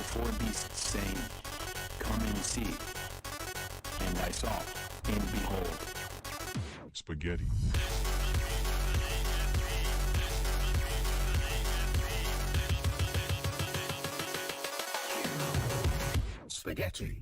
four beasts, saying, Come and see. And I saw, and behold, spaghetti. Spaghetti.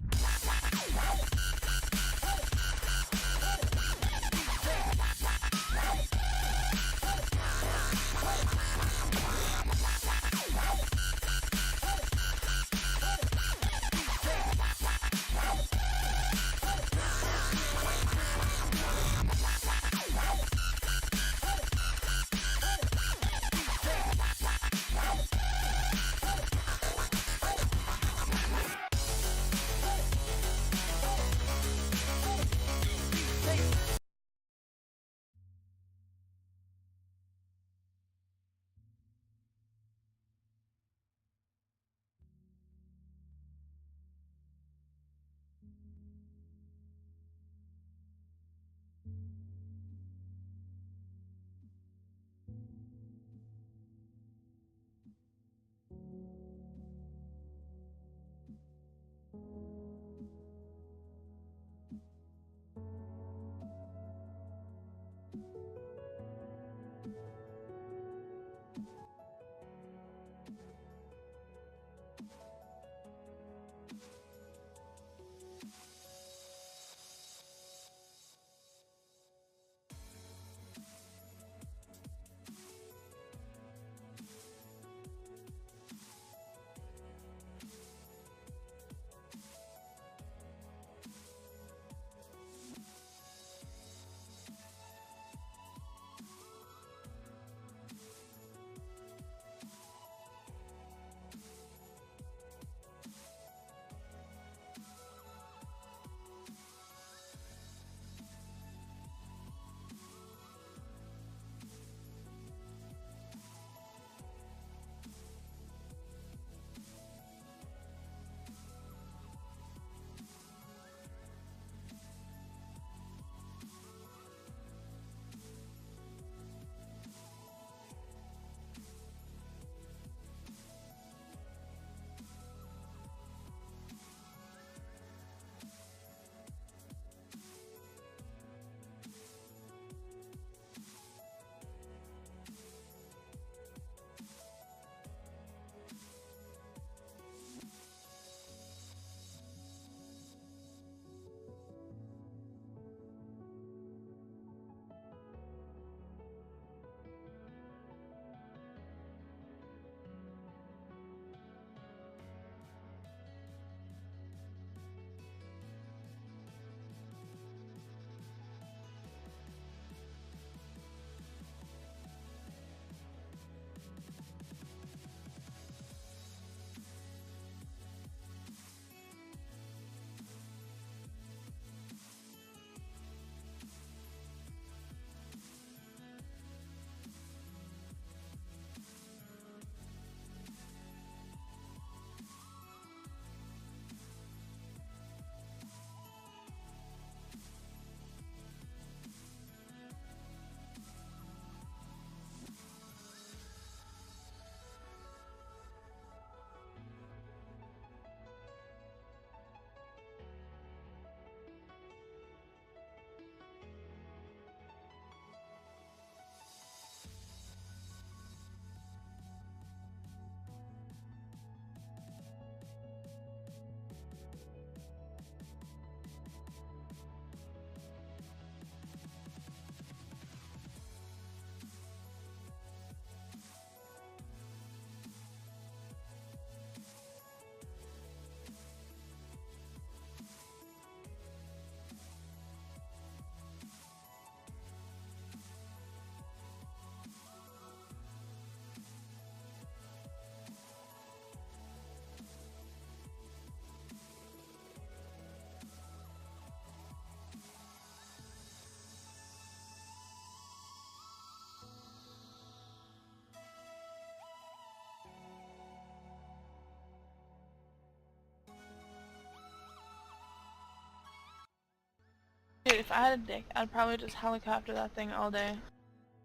Dude, if I had a dick, I'd probably just helicopter that thing all day.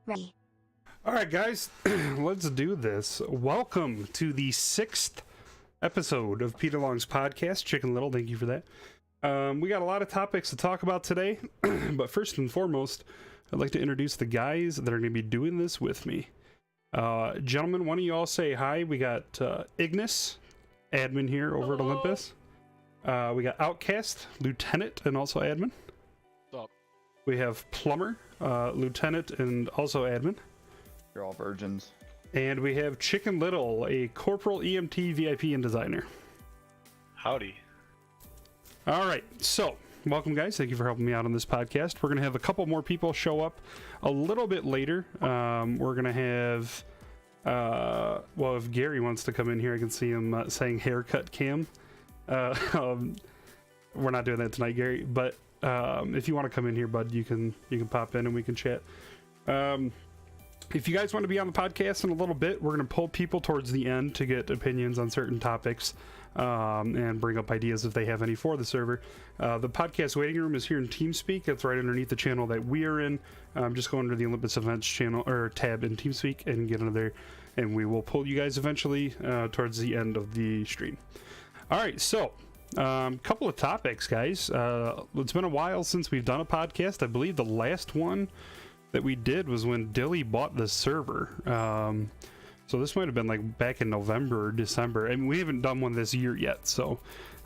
Ready. All right, guys, let's do this. Welcome to the 6th episode of Peter Long's podcast, Chicken Little. Thank you for that. We got a lot of topics to talk about today, but first and foremost, I'd like to introduce the guys that are going to be doing this with me. Gentlemen, why don't you all say hi? We got Ignis, admin here over at Olympus. We got Outcast, lieutenant, and also admin. What's up? We have Plumber, lieutenant, and also admin. You're all virgins. And we have Chicken Little, a corporal EMT, VIP, and designer. Howdy. All right, so welcome, guys. Thank you for helping me out on this podcast. We're going to have a couple more people show up a little bit later. We're going to have, well, if Gary wants to come in here, I can see him saying haircut cam. We're not doing that tonight, Gary, but if you want to come in here, bud, you can pop in and we can chat. If you guys want to be on the podcast in a little bit, we're going to pull people towards the end to get opinions on certain topics and bring up ideas if they have any for the server. The podcast waiting room is here in TeamSpeak. It's right underneath the channel that we are in. Just go under the Olympus Events channel or tab in TeamSpeak and get under there, and we will pull you guys eventually towards the end of the stream. All right, so couple of topics, guys. It's been a while since we've done a podcast. I believe the last one that we did was when Dilly bought the server. So this might have been like back in November or December. I mean, we haven't done one this year yet, so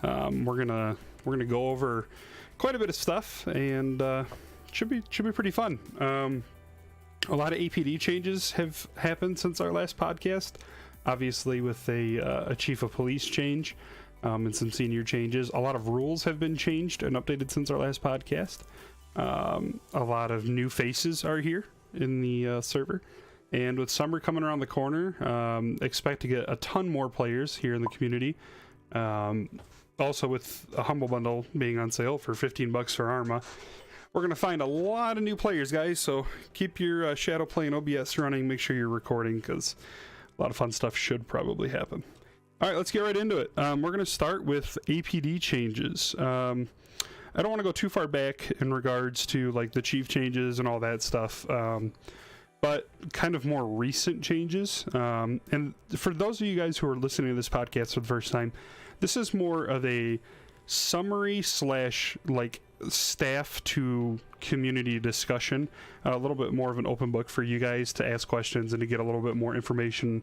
we're gonna go over quite a bit of stuff, and should be pretty fun. A lot of APD changes have happened since our last podcast. Obviously, with a chief of police change and some senior changes. A lot of rules have been changed and updated since our last podcast. A lot of new faces are here in the server, and with summer coming around the corner, expect to get a ton more players here in the community. Also, with a Humble Bundle being on sale for $15 for Arma, we're going to find a lot of new players, guys, so keep your Shadow Play and OBS running. Make sure you're recording, because a lot of fun stuff should probably happen. All right, let's get right into it. We're going to start with APD changes. I don't want to go too far back in regards to like the chief changes and all that stuff, but kind of more recent changes. And for those of you guys who are listening to this podcast for the first time, this is more of a summary slash like staff to community discussion, a little bit more of an open book for you guys to ask questions and to get a little bit more information,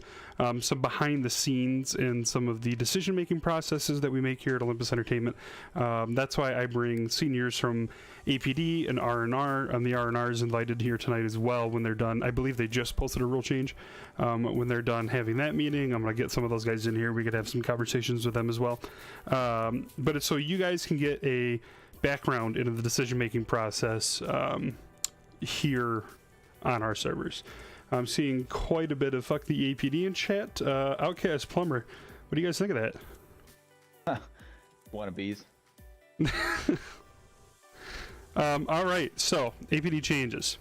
some behind the scenes in some of the decision making processes that we make here at Olympus Entertainment. That's why I bring seniors from APD and R&R, and the R&R is invited here tonight as well when they're done. I believe they just posted a rule change. When they're done having that meeting, I'm going to get some of those guys in here. We could have some conversations with them as well. But it's so you guys can get a background into the decision-making process here on our servers. I'm seeing quite a bit of fuck the APD in chat. Outcast Plumber, what do you guys think of that? Wannabes. All right, so APD changes.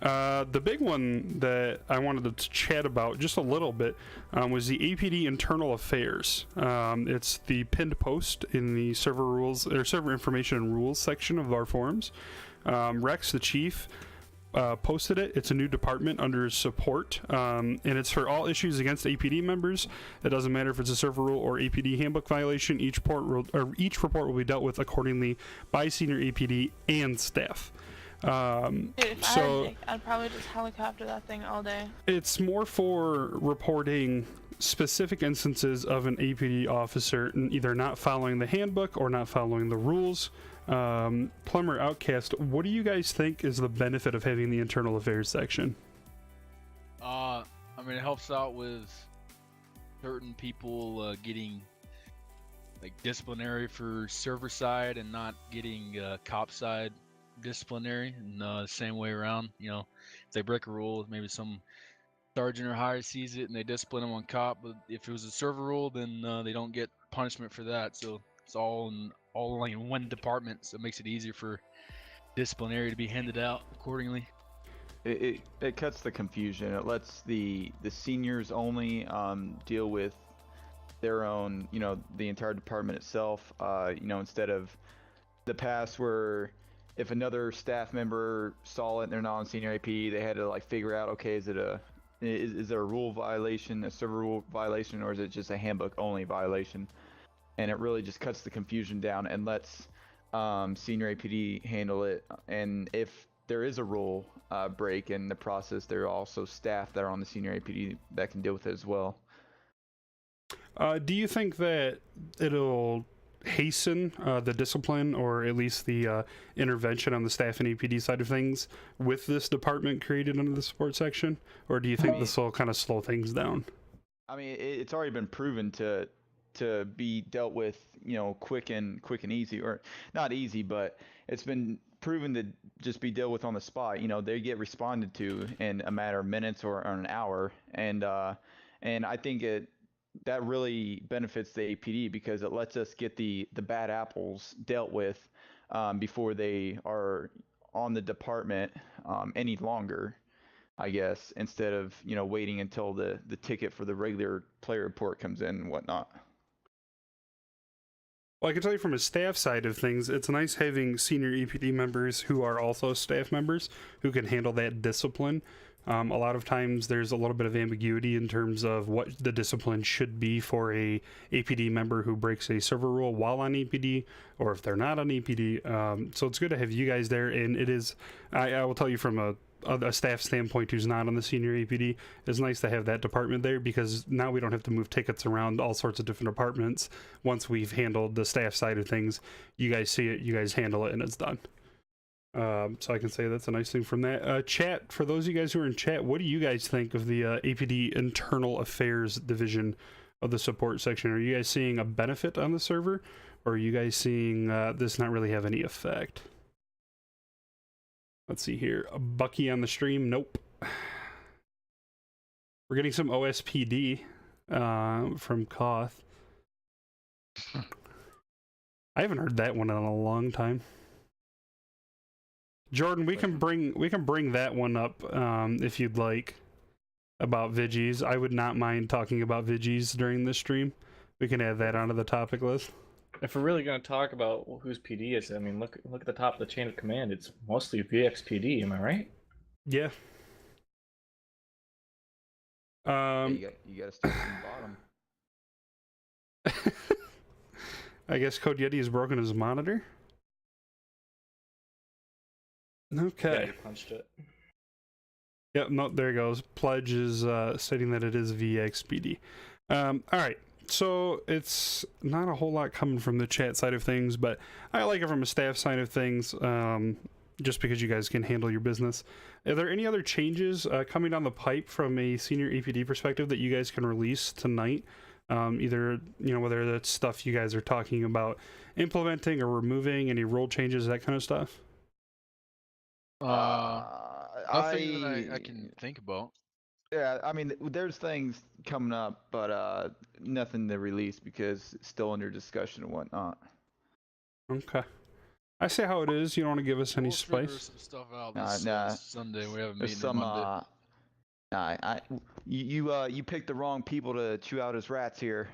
The big one that I wanted to chat about just a little bit was the APD internal affairs. It's the pinned post in the server rules or server information and rules section of our forums. Rex, the chief, posted it. It's a new department under support, and it's for all issues against APD members. It doesn't matter if it's a server rule or APD handbook violation. Each report will be dealt with accordingly by senior APD and staff. Dude, if I had a dick, I'd probably just helicopter that thing all day. It's more for reporting specific instances of an APD officer either not following the handbook or not following the rules. Plumber, Outcast, what do you guys think is the benefit of having the internal affairs section? I mean, it helps out with certain people getting like disciplinary for server side and not getting cop side disciplinary, and the same way around. You know, if they break a rule, maybe some sergeant or higher sees it and they discipline them on cop, but if it was a server rule, then they don't get punishment for that. So it's all in one department, so it makes it easier for disciplinary to be handed out accordingly. It cuts the confusion. It lets the seniors only deal with their own, you know, the entire department itself. You know, instead of the past where if another staff member saw it and they're not on senior AP, they had to like figure out, okay, is it a is there a rule violation, a server rule violation, or is it just a handbook only violation? And it really just cuts the confusion down and lets senior APD handle it. And if there is a rule break in the process, there are also staff that are on the senior APD that can deal with it as well. Do you think that it'll hasten the discipline, or at least the intervention on the staff and APD side of things with this department created under the support section? Or do you think this will kind of slow things down? I mean, it's already been proven to be dealt with, quick and easy, or not easy, but it's been proven to just be dealt with on the spot. They get responded to in a matter of minutes or an hour, and I think that really benefits the APD because it lets us get the bad apples dealt with before they are on the department any longer, I guess, instead of waiting until the ticket for the regular player report comes in and whatnot. Well, I can tell you from a staff side of things, it's nice having senior EPD members who are also staff members who can handle that discipline. A lot of times there's a little bit of ambiguity in terms of what the discipline should be for a APD member who breaks a server rule while on APD, or if they're not on APD. So it's good to have you guys there, and it is, I will tell you from a staff standpoint who's not on the senior APD, it's nice to have that department there because now we don't have to move tickets around all sorts of different departments. Once we've handled the staff side of things, you guys see it, you guys handle it, and it's done. So I can say that's a nice thing from that. Chat, for those of you guys who are in chat, what do you guys think of the APD internal affairs division of the support section? Are you guys seeing a benefit on the server, or are you guys seeing this not really have any effect? Let's see here. A Bucky on the stream? Nope. We're getting some OSPD from Koth. I haven't heard that one in a long time. Jordan, we can bring that one up if you'd like, about Vigis. I would not mind talking about Vigis during this stream. We can add that onto the topic list. If we're really going to talk about whose PD is, I mean, look at the top of the chain of command. It's mostly VXPD. Am I right? Yeah. You got to start from the bottom. I guess Code Yeti has broken his monitor. Okay. Yeah, you punched it. Yep, no, there he goes. Pledge is stating that it is VXPD. All right. So it's not a whole lot coming from the chat side of things, but I like it from a staff side of things, just because you guys can handle your business. Are there any other changes coming down the pipe from a senior APD perspective that you guys can release tonight? Either, whether that's stuff you guys are talking about implementing or removing, any rule changes, that kind of stuff? Nothing that I can think about. Yeah, I mean, there's things coming up, but nothing to release because it's still under discussion and whatnot. Okay. I say how it is. You don't want to give us any We'll figure spice? some stuff out this Sunday. We have a There's meeting some, on Monday. you picked the wrong people to chew out as rats here.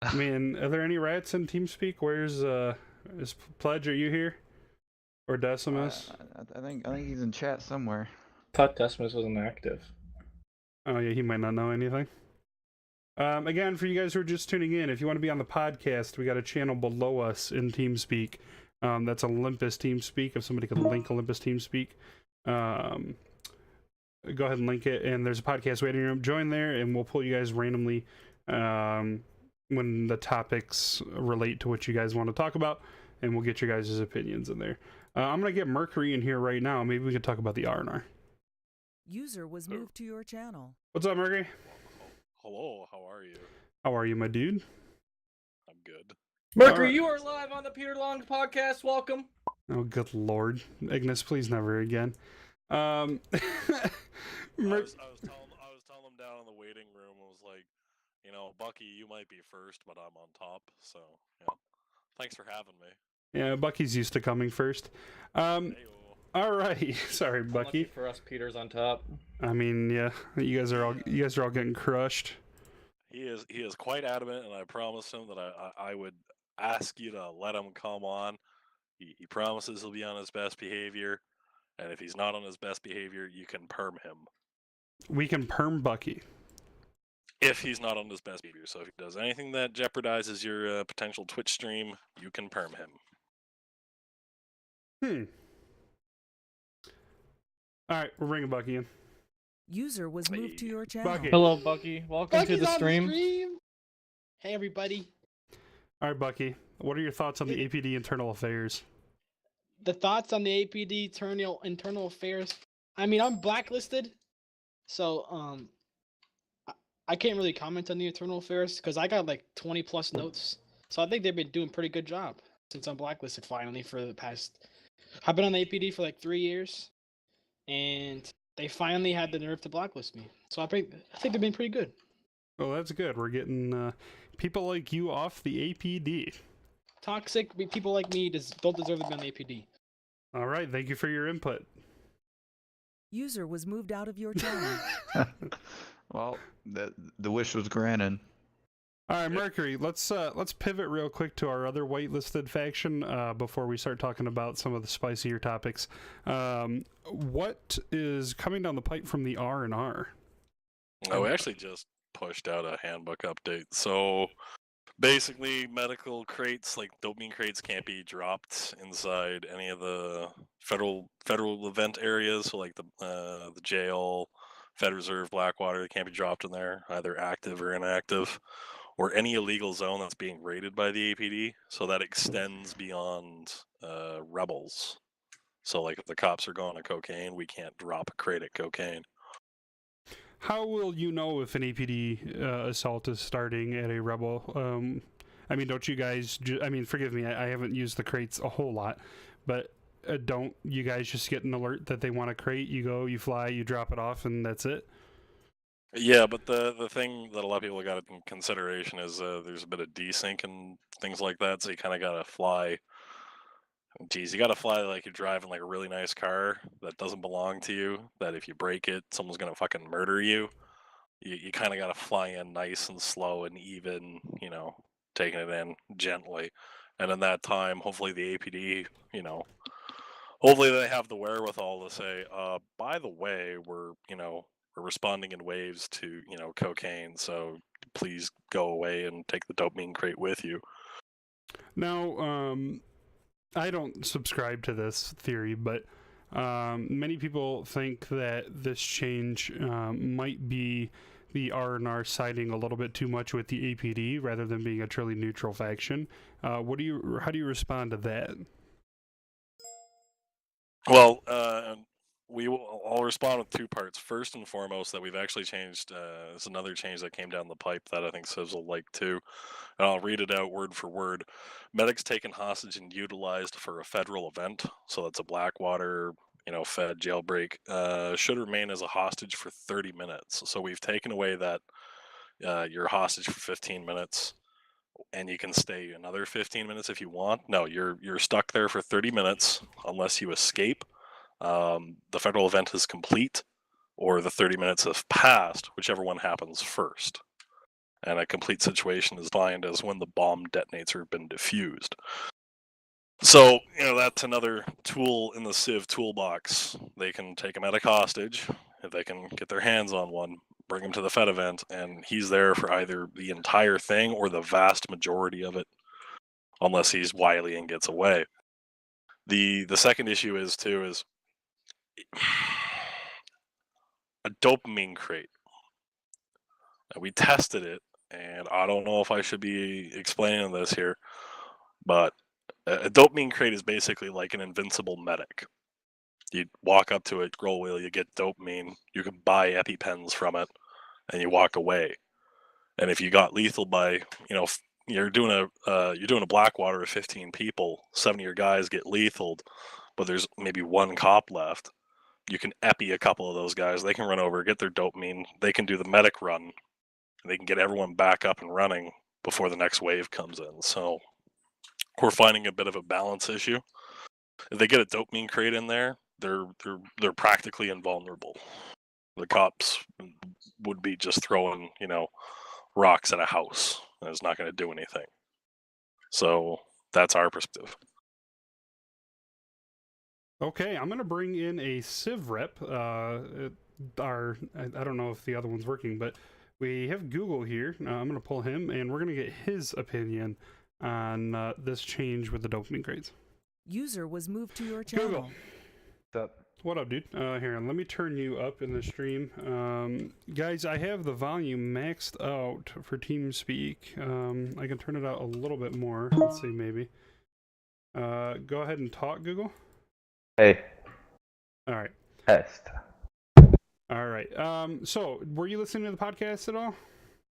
I mean, are there any rats in TeamSpeak? Where's is Pledge? Are you here? Or Decimus? I think he's in chat somewhere. Thought Decimus wasn't active. Oh yeah, he might not know anything. Again, for you guys who are just tuning in, if you want to be on the podcast, we got a channel below us in TeamSpeak. That's Olympus TeamSpeak. If somebody could link Olympus TeamSpeak, go ahead and link it. And there's a podcast waiting room. Join there, and we'll pull you guys randomly when the topics relate to what you guys want to talk about, and we'll get your guys' opinions in there. I'm gonna get Mercury in here right now. Maybe we could talk about the R&R. User was moved to your channel. What's up, Mercury? Hello, how are you? How are you, my dude? I'm good. Mercury, Alright. you are live on the Peter Long podcast. Welcome. Oh, good lord. Ignis, please never again. I was telling them down in the waiting room, I was like, Bucky, you might be first, but I'm on top, so, yeah. Thanks for having me. Yeah, Bucky's used to coming first. Heyo. All right. Sorry, Bucky. Unlucky for us, Peter's on top. I mean, yeah, you guys are all getting crushed. He is quite adamant, and I promised him that I would ask you to let him come on. He promises he'll be on his best behavior, and if he's not on his best behavior, you can perm him. We can perm Bucky. If he's not on his best behavior. So if he does anything that jeopardizes your potential Twitch stream, you can perm him. All right, we're bringing Bucky in. User was moved to your channel. Bucky. Hello, Bucky. Welcome Bucky's to the on stream. Hey, everybody. All right, Bucky. What are your thoughts on the APD internal affairs? The thoughts on the APD internal affairs. I mean, I'm blacklisted, so I can't really comment on the internal affairs because I got like 20 plus notes. So I think they've been doing a pretty good job since I'm blacklisted finally for the past. I've been on the APD for like 3 years, and they finally had the nerve to blacklist me. So I think they've been pretty good. Well, that's good. We're getting people like you off the APD. Toxic people like me don't deserve to be on the APD. All right, thank you for your input. User was moved out of your channel. Well, the wish was granted. All right, Mercury. Let's pivot real quick to our other whitelisted faction before we start talking about some of the spicier topics. What is coming down the pipe from the R&R? Oh, we actually just pushed out a handbook update. So basically, medical crates, like dopamine crates, can't be dropped inside any of the federal event areas. So like the jail, Fed Reserve, Blackwater, they can't be dropped in there, either active or inactive, or any illegal zone that's being raided by the APD. So that extends beyond rebels. So like if the cops are going to cocaine, we can't drop a crate at cocaine. How will you know if an APD assault is starting at a rebel? I mean, don't you guys... I mean, forgive me, I haven't used the crates a whole lot, but don't you guys just get an alert that they want a crate? You go, you fly, you drop it off, and that's it? Yeah, but the thing that a lot of people got in consideration is there's a bit of desync and things like that, so you kind of got to fly... Geez, you got to fly like you're driving like a really nice car that doesn't belong to you, that if you break it, someone's going to fucking murder you. You kind of got to fly in nice and slow and even, you know, taking it in gently. And in that time, hopefully the APD, you know, hopefully they have the wherewithal to say, by the way, we're responding in waves to, you know, cocaine, so please go away and take the dopamine crate with you. Now, I don't subscribe to this theory, but many people think that this change might be the R&R siding a little bit too much with the APD rather than being a truly neutral faction. How do you respond to that? Well, I'll respond with two parts. First and foremost, that we've actually changed. There's another change that came down the pipe that I think Civs will like too. And I'll read it out word for word. Medics taken hostage and utilized for a federal event, so that's a Blackwater, you know, Fed jailbreak, should remain as a hostage for 30 minutes. So we've taken away that you're hostage for 15 minutes, and you can stay another 15 minutes if you want. No, you're stuck there for 30 minutes unless you escape. The federal event is complete, or the 30 minutes have passed, whichever one happens first. And a complete situation is defined as when the bomb detonates or have been diffused. So, you know, that's another tool in the Civ toolbox. They can take a medic hostage, if they can get their hands on one, bring him to the Fed event, and he's there for either the entire thing or the vast majority of it, unless he's wily and gets away. The second issue is a dopamine crate. We tested it, and I don't know if I should be explaining this here, but a dopamine crate is basically like an invincible medic. You walk up to it, scroll wheel, you get dopamine, you can buy EpiPens from it, and you walk away. And if you got lethal by, you know, you're doing a Blackwater of 15 people, 7 of your guys get lethaled, but there's maybe one cop left. You can epi a couple of those guys. They can run over, get their dopamine. They can do the medic run. And they can get everyone back up and running before the next wave comes in. So we're finding a bit of a balance issue. If they get a dopamine crate in there, they're practically invulnerable. The cops would be just throwing, you know, rocks at a house, and it's not going to do anything. So that's our perspective. Okay, I'm going to bring in a Civ rep. I don't know if the other one's working, but we have Google here. I'm going to pull him, and we're going to get his opinion on this change with the dopamine crates. User was moved to your channel. Google. What's up? What up, dude? Here, let me turn you up in the stream. Guys, I have the volume maxed out for TeamSpeak. I can turn it out a little bit more. Let's see, maybe. Go ahead and talk, Google. Hey. All right. Test. All right. So, were you listening to the podcast at all?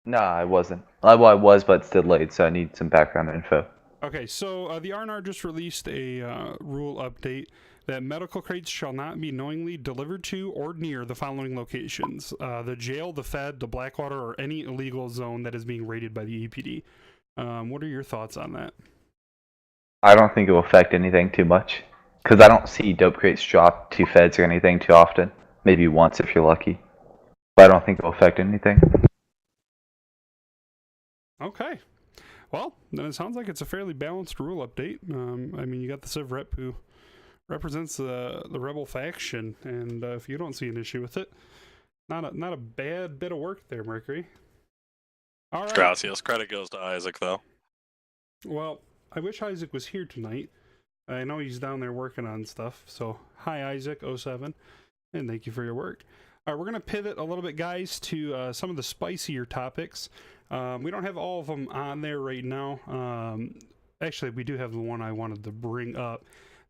No, I wasn't. Well, I was, but it's delayed, so I need some background info. Okay, so the RNR just released a rule update that medical crates shall not be knowingly delivered to or near the following locations: the jail, the Fed, the Blackwater, or any illegal zone that is being raided by the APD. What are your thoughts on that? I don't think it will affect anything too much, because I don't see dope crates drop to feds or anything too often. Maybe once if you're lucky. But I don't think it will affect anything. Okay. Well, then it sounds like it's a fairly balanced rule update. I mean, you got the Civ Rep who represents the Rebel faction, and if you don't see an issue with it, not a bad bit of work there, Mercury. All right. Gracias. Credit goes to Isaac, though. Well, I wish Isaac was here tonight. I know he's down there working on stuff. So, hi, Isaac07, and thank you for your work. All right, we're going to pivot a little bit, guys, to some of the spicier topics. We don't have all of them on there right now. Actually, we do have the one I wanted to bring up.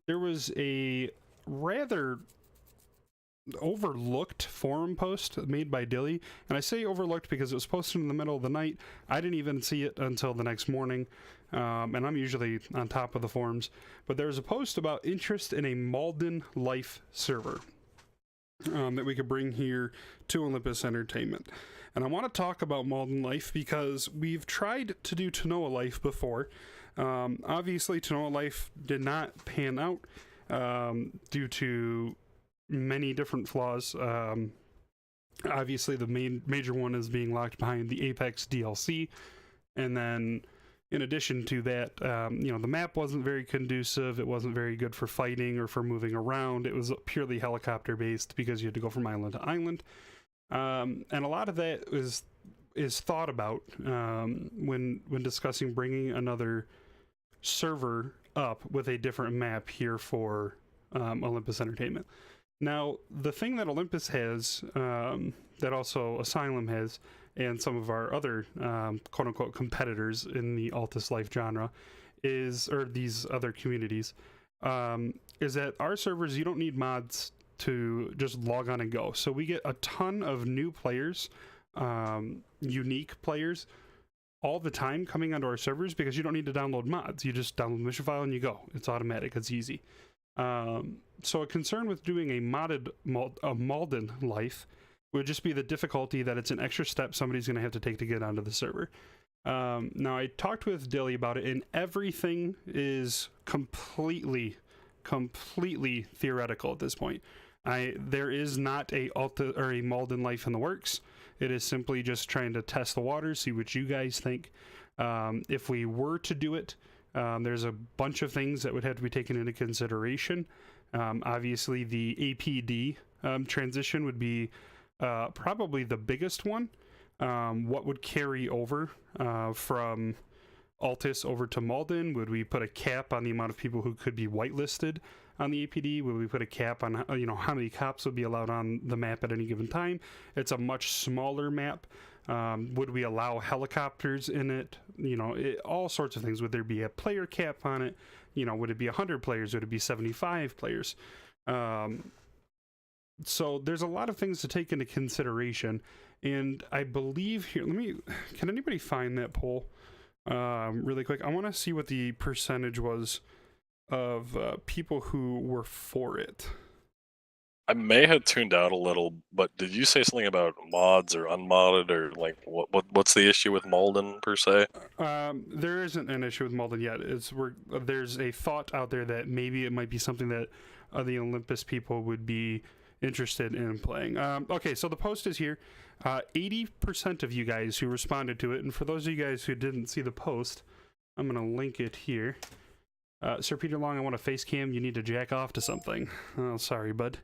There was a rather overlooked forum post made by Dilly, and I say overlooked because it was posted in the middle of the night. I didn't even see it until the next morning, and I'm usually on top of the forums. But there was a post about interest in a Malden Life server that we could bring here to Olympus Entertainment. And I want to talk about Malden Life because we've tried to do Tanoa Life before. Obviously, Tanoa Life did not pan out due to many different flaws. Obviously, the major one is being locked behind the Apex DLC. And then, in addition to that, the map wasn't very conducive. It wasn't very good for fighting or for moving around. It was purely helicopter-based because you had to go from island to island. And a lot of that is thought about when discussing bringing another server up with a different map here for Olympus Entertainment. Now, the thing that Olympus has, that also Asylum has, and some of our other quote-unquote competitors in the Altus Life genre or these other communities, is that our servers, you don't need mods to just log on and go. So we get a ton of new players, unique players, all the time coming onto our servers because you don't need to download mods. You just download the mission file and you go. It's automatic. It's easy. So a concern with doing a modded Malden Life would just be the difficulty that it's an extra step somebody's going to have to take to get onto the server. Now, I talked with Dilly about it, and everything is completely theoretical at this point. There is not a Malden Life in the works. It is simply just trying to test the waters, see what you guys think. If we were to do it, there's a bunch of things that would have to be taken into consideration. Obviously, the APD transition would be probably the biggest one. What would carry over from Altus over to Malden? Would we put a cap on the amount of people who could be whitelisted on the APD? Would we put a cap on how many cops would be allowed on the map at any given time? It's a much smaller map. Would we allow helicopters in it? All sorts of things. Would there be a player cap on it? Would it be 100 players? Would it be 75 players? So there's a lot of things to take into consideration. And I believe here, can anybody find that poll really quick? I want to see what the percentage was of people who were for it. I may have tuned out a little, but did you say something about mods or unmodded, or like what's the issue with Malden per se? There isn't an issue with Malden yet. There's a thought out there that maybe it might be something that the Olympus people would be interested in playing. Okay, so the post is here. 80% of you guys who responded to it, and for those of you guys who didn't see the post, I'm going to link it here. Sir Peter Long, I want a face cam. You need to jack off to something. Oh, sorry, bud.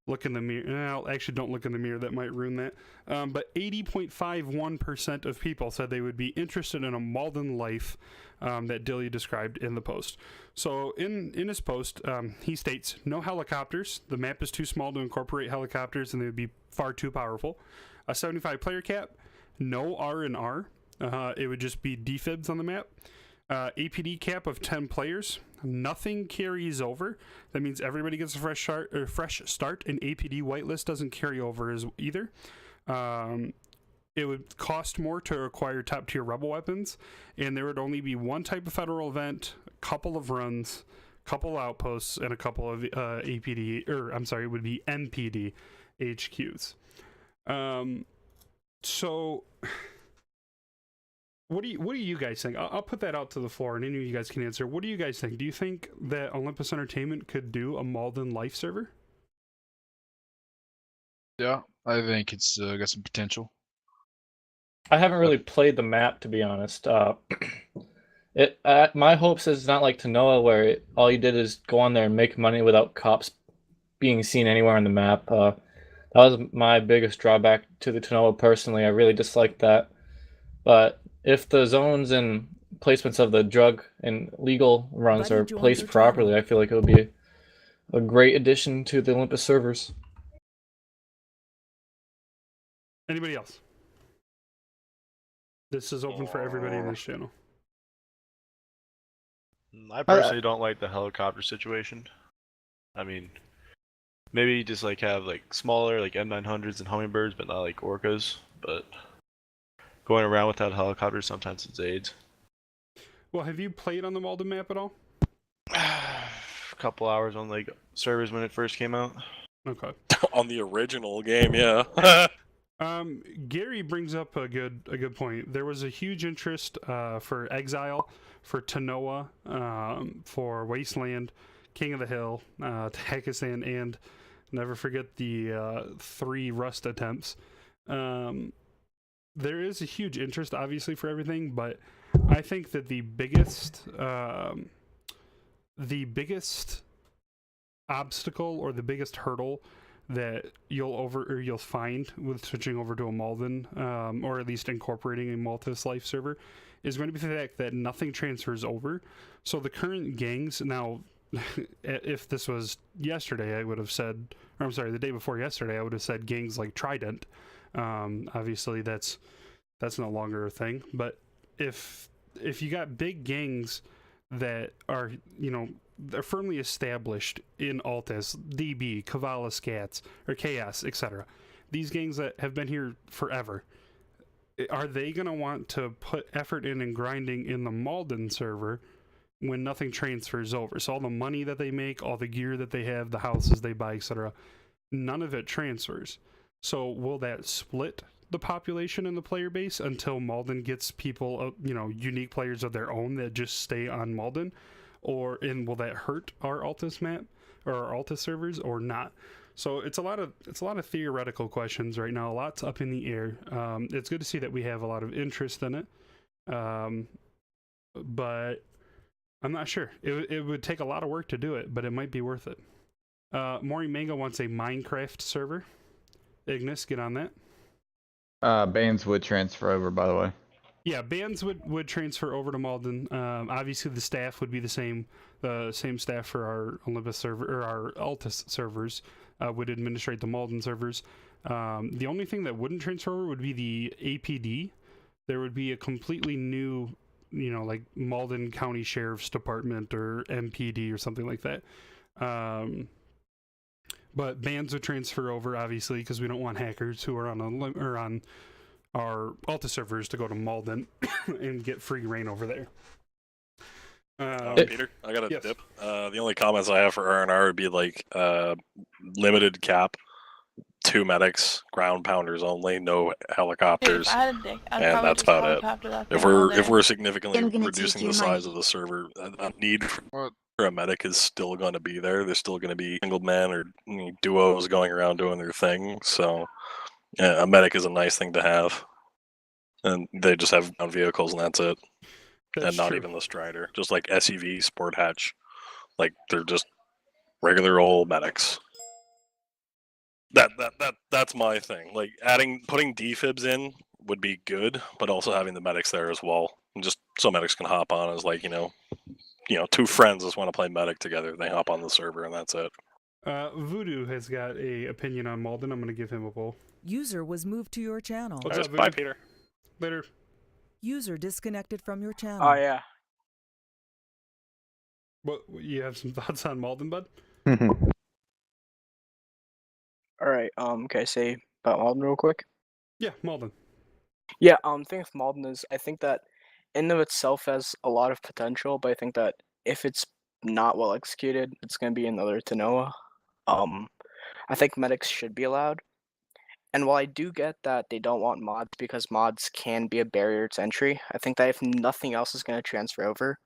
look in the mirror. Well, actually, don't look in the mirror. That might ruin that. But 80.51% of people said they would be interested in a Malden life that Dilly described in the post. So in his post, he states, no helicopters. The map is too small to incorporate helicopters, and they would be far too powerful. A 75 player cap. No R&R. It would just be defibs on the map. APD cap of 10 players. Nothing carries over. That means everybody gets a fresh start, and APD whitelist doesn't carry over as either. It would cost more to acquire top tier rebel weapons, and there would only be one type of federal event, a couple of runs, couple outposts, and a couple of APD, or I'm sorry, it would be MPD HQs. So what do you guys think? I'll put that out to the floor, and any of you guys can answer. What do you guys think? Do you think that Olympus Entertainment could do a Malden life server? Yeah, I think it's got some potential. I haven't really played the map, to be honest. My hopes is not like Tanoa, where all you did is go on there and make money without cops being seen anywhere on the map. That was my biggest drawback to the Tanoa personally. I really disliked that. But if the zones and placements of the drug and legal runs are placed properly, I feel like it would be a great addition to the Olympus servers. Anybody else? This is open for everybody in this channel. I personally don't like the helicopter situation. I mean, maybe just like have like smaller like M900s and Hummingbirds, but not like Orcas. But going around without helicopters sometimes it's AIDS. Well, have you played on the Malden map at all? A couple hours on like servers when it first came out. Okay. On the original game, yeah. Gary brings up a good point. There was a huge interest for Exile, for Tanoa, for Wasteland, King of the Hill, Takistan, and never forget the 3 Rust attempts. There is a huge interest, obviously, for everything, but I think that the biggest obstacle or the biggest hurdle that you'll find with switching over to a Malden, or at least incorporating a Malthus life server, is going to be the fact that nothing transfers over. So the current gangs now, if this was yesterday, I would have said, or I'm sorry, the day before yesterday, I would have said gangs like Trident. Obviously, that's no longer a thing. But if you got big gangs that are, they're firmly established in Altus, DB, Kavala, Scats, or Chaos, etc. These gangs that have been here forever, are they going to want to put effort in and grinding in the Malden server when nothing transfers over? So all the money that they make, all the gear that they have, the houses they buy, etc., none of it transfers. So will that split the population and the player base until Malden gets people, unique players of their own that just stay on Malden? And will that hurt our Altus map or our Altus servers or not? So it's a lot of theoretical questions right now. A lot's up in the air. It's good to see that we have a lot of interest in it, but I'm not sure. It would take a lot of work to do it, but it might be worth it. Mori Mango wants a Minecraft server. Ignis, get on that. Bans would transfer over, by the way. Yeah, bans would transfer over to Malden. Obviously, the staff would be the same staff for our Olympus server or our Altus servers would administrate the Malden servers. The only thing that wouldn't transfer over would be the APD. There would be a completely new, like Malden County Sheriff's Department or MPD or something like that. But bans would transfer over, obviously, because we don't want hackers who are on our Alta servers to go to Malden and get free reign over there. Peter, I got a dip. The only comments I have for R&R would be like limited cap, 2 medics, ground pounders only, no helicopters, and that's about it. If we're significantly reducing the size of the server, a need for a medic is still going to be there. There's still going to be single men or duos going around doing their thing. So yeah, a medic is a nice thing to have, and they just have vehicles and that's it. That's and not true. even the Strider, just like SEV, Sport Hatch, like they're just regular old medics. That's my thing. Like putting defibs in would be good, but also having the medics there as well, and just so medics can hop on as like two friends just want to play medic together. They hop on the server and that's it. Voodoo has got a opinion on Malden. I'm going to give him a poll. User was moved to your channel. What's up, Voodoo? Bye, Peter. Later. User disconnected from your channel. Oh yeah. What, you have some thoughts on Malden, bud? All right. Can I say about Malden real quick? Yeah, Malden. Yeah. Thing with Malden is I think that in and of itself has a lot of potential, but I think that if it's not well executed, it's going to be another Tanoa. I think medics should be allowed. And while I do get that they don't want mods because mods can be a barrier to entry, I think that if nothing else is going to transfer over,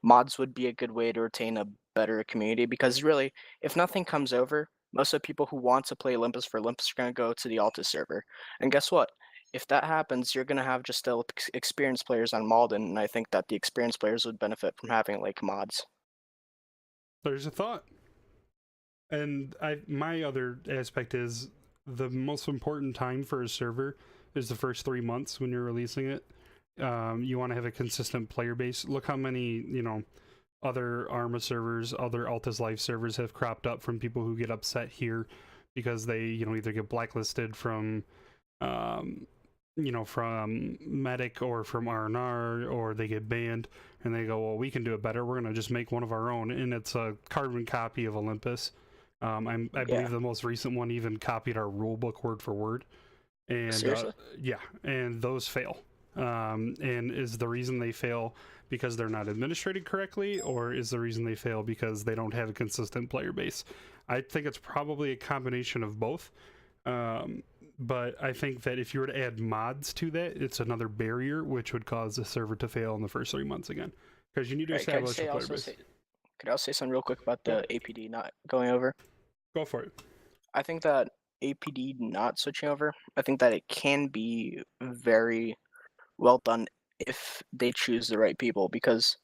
mods would be a good way to retain a better community, because really, if nothing comes over, most of the people who want to play Olympus for Olympus are going to go to the Altus server. And guess what? If that happens, you're going to have just still experienced players on Malden, and I think that the experienced players would benefit from having like mods. There's a thought. And my other aspect is the most important time for a server is the first 3 months when you're releasing it. You want to have a consistent player base. Look how many, other Arma servers, other Altus Life servers have cropped up from people who get upset here because they, either get blacklisted from, from Medic or from R&R, or they get banned and they go, well, we can do it better. We're going to just make one of our own. And it's a carbon copy of Olympus. I believe the most recent one even copied our rulebook word for word. And and those fail. And is the reason they fail because they're not administrated correctly, or is the reason they fail because they don't have a consistent player base? I think it's probably a combination of both. But I think that if you were to add mods to that, it's another barrier which would cause the server to fail in the first 3 months again, because you need to establish a player base. Could I also say something real quick about the APD not going over? Go for it. I think that APD not switching over, I think that it can be very well done if they choose the right people, because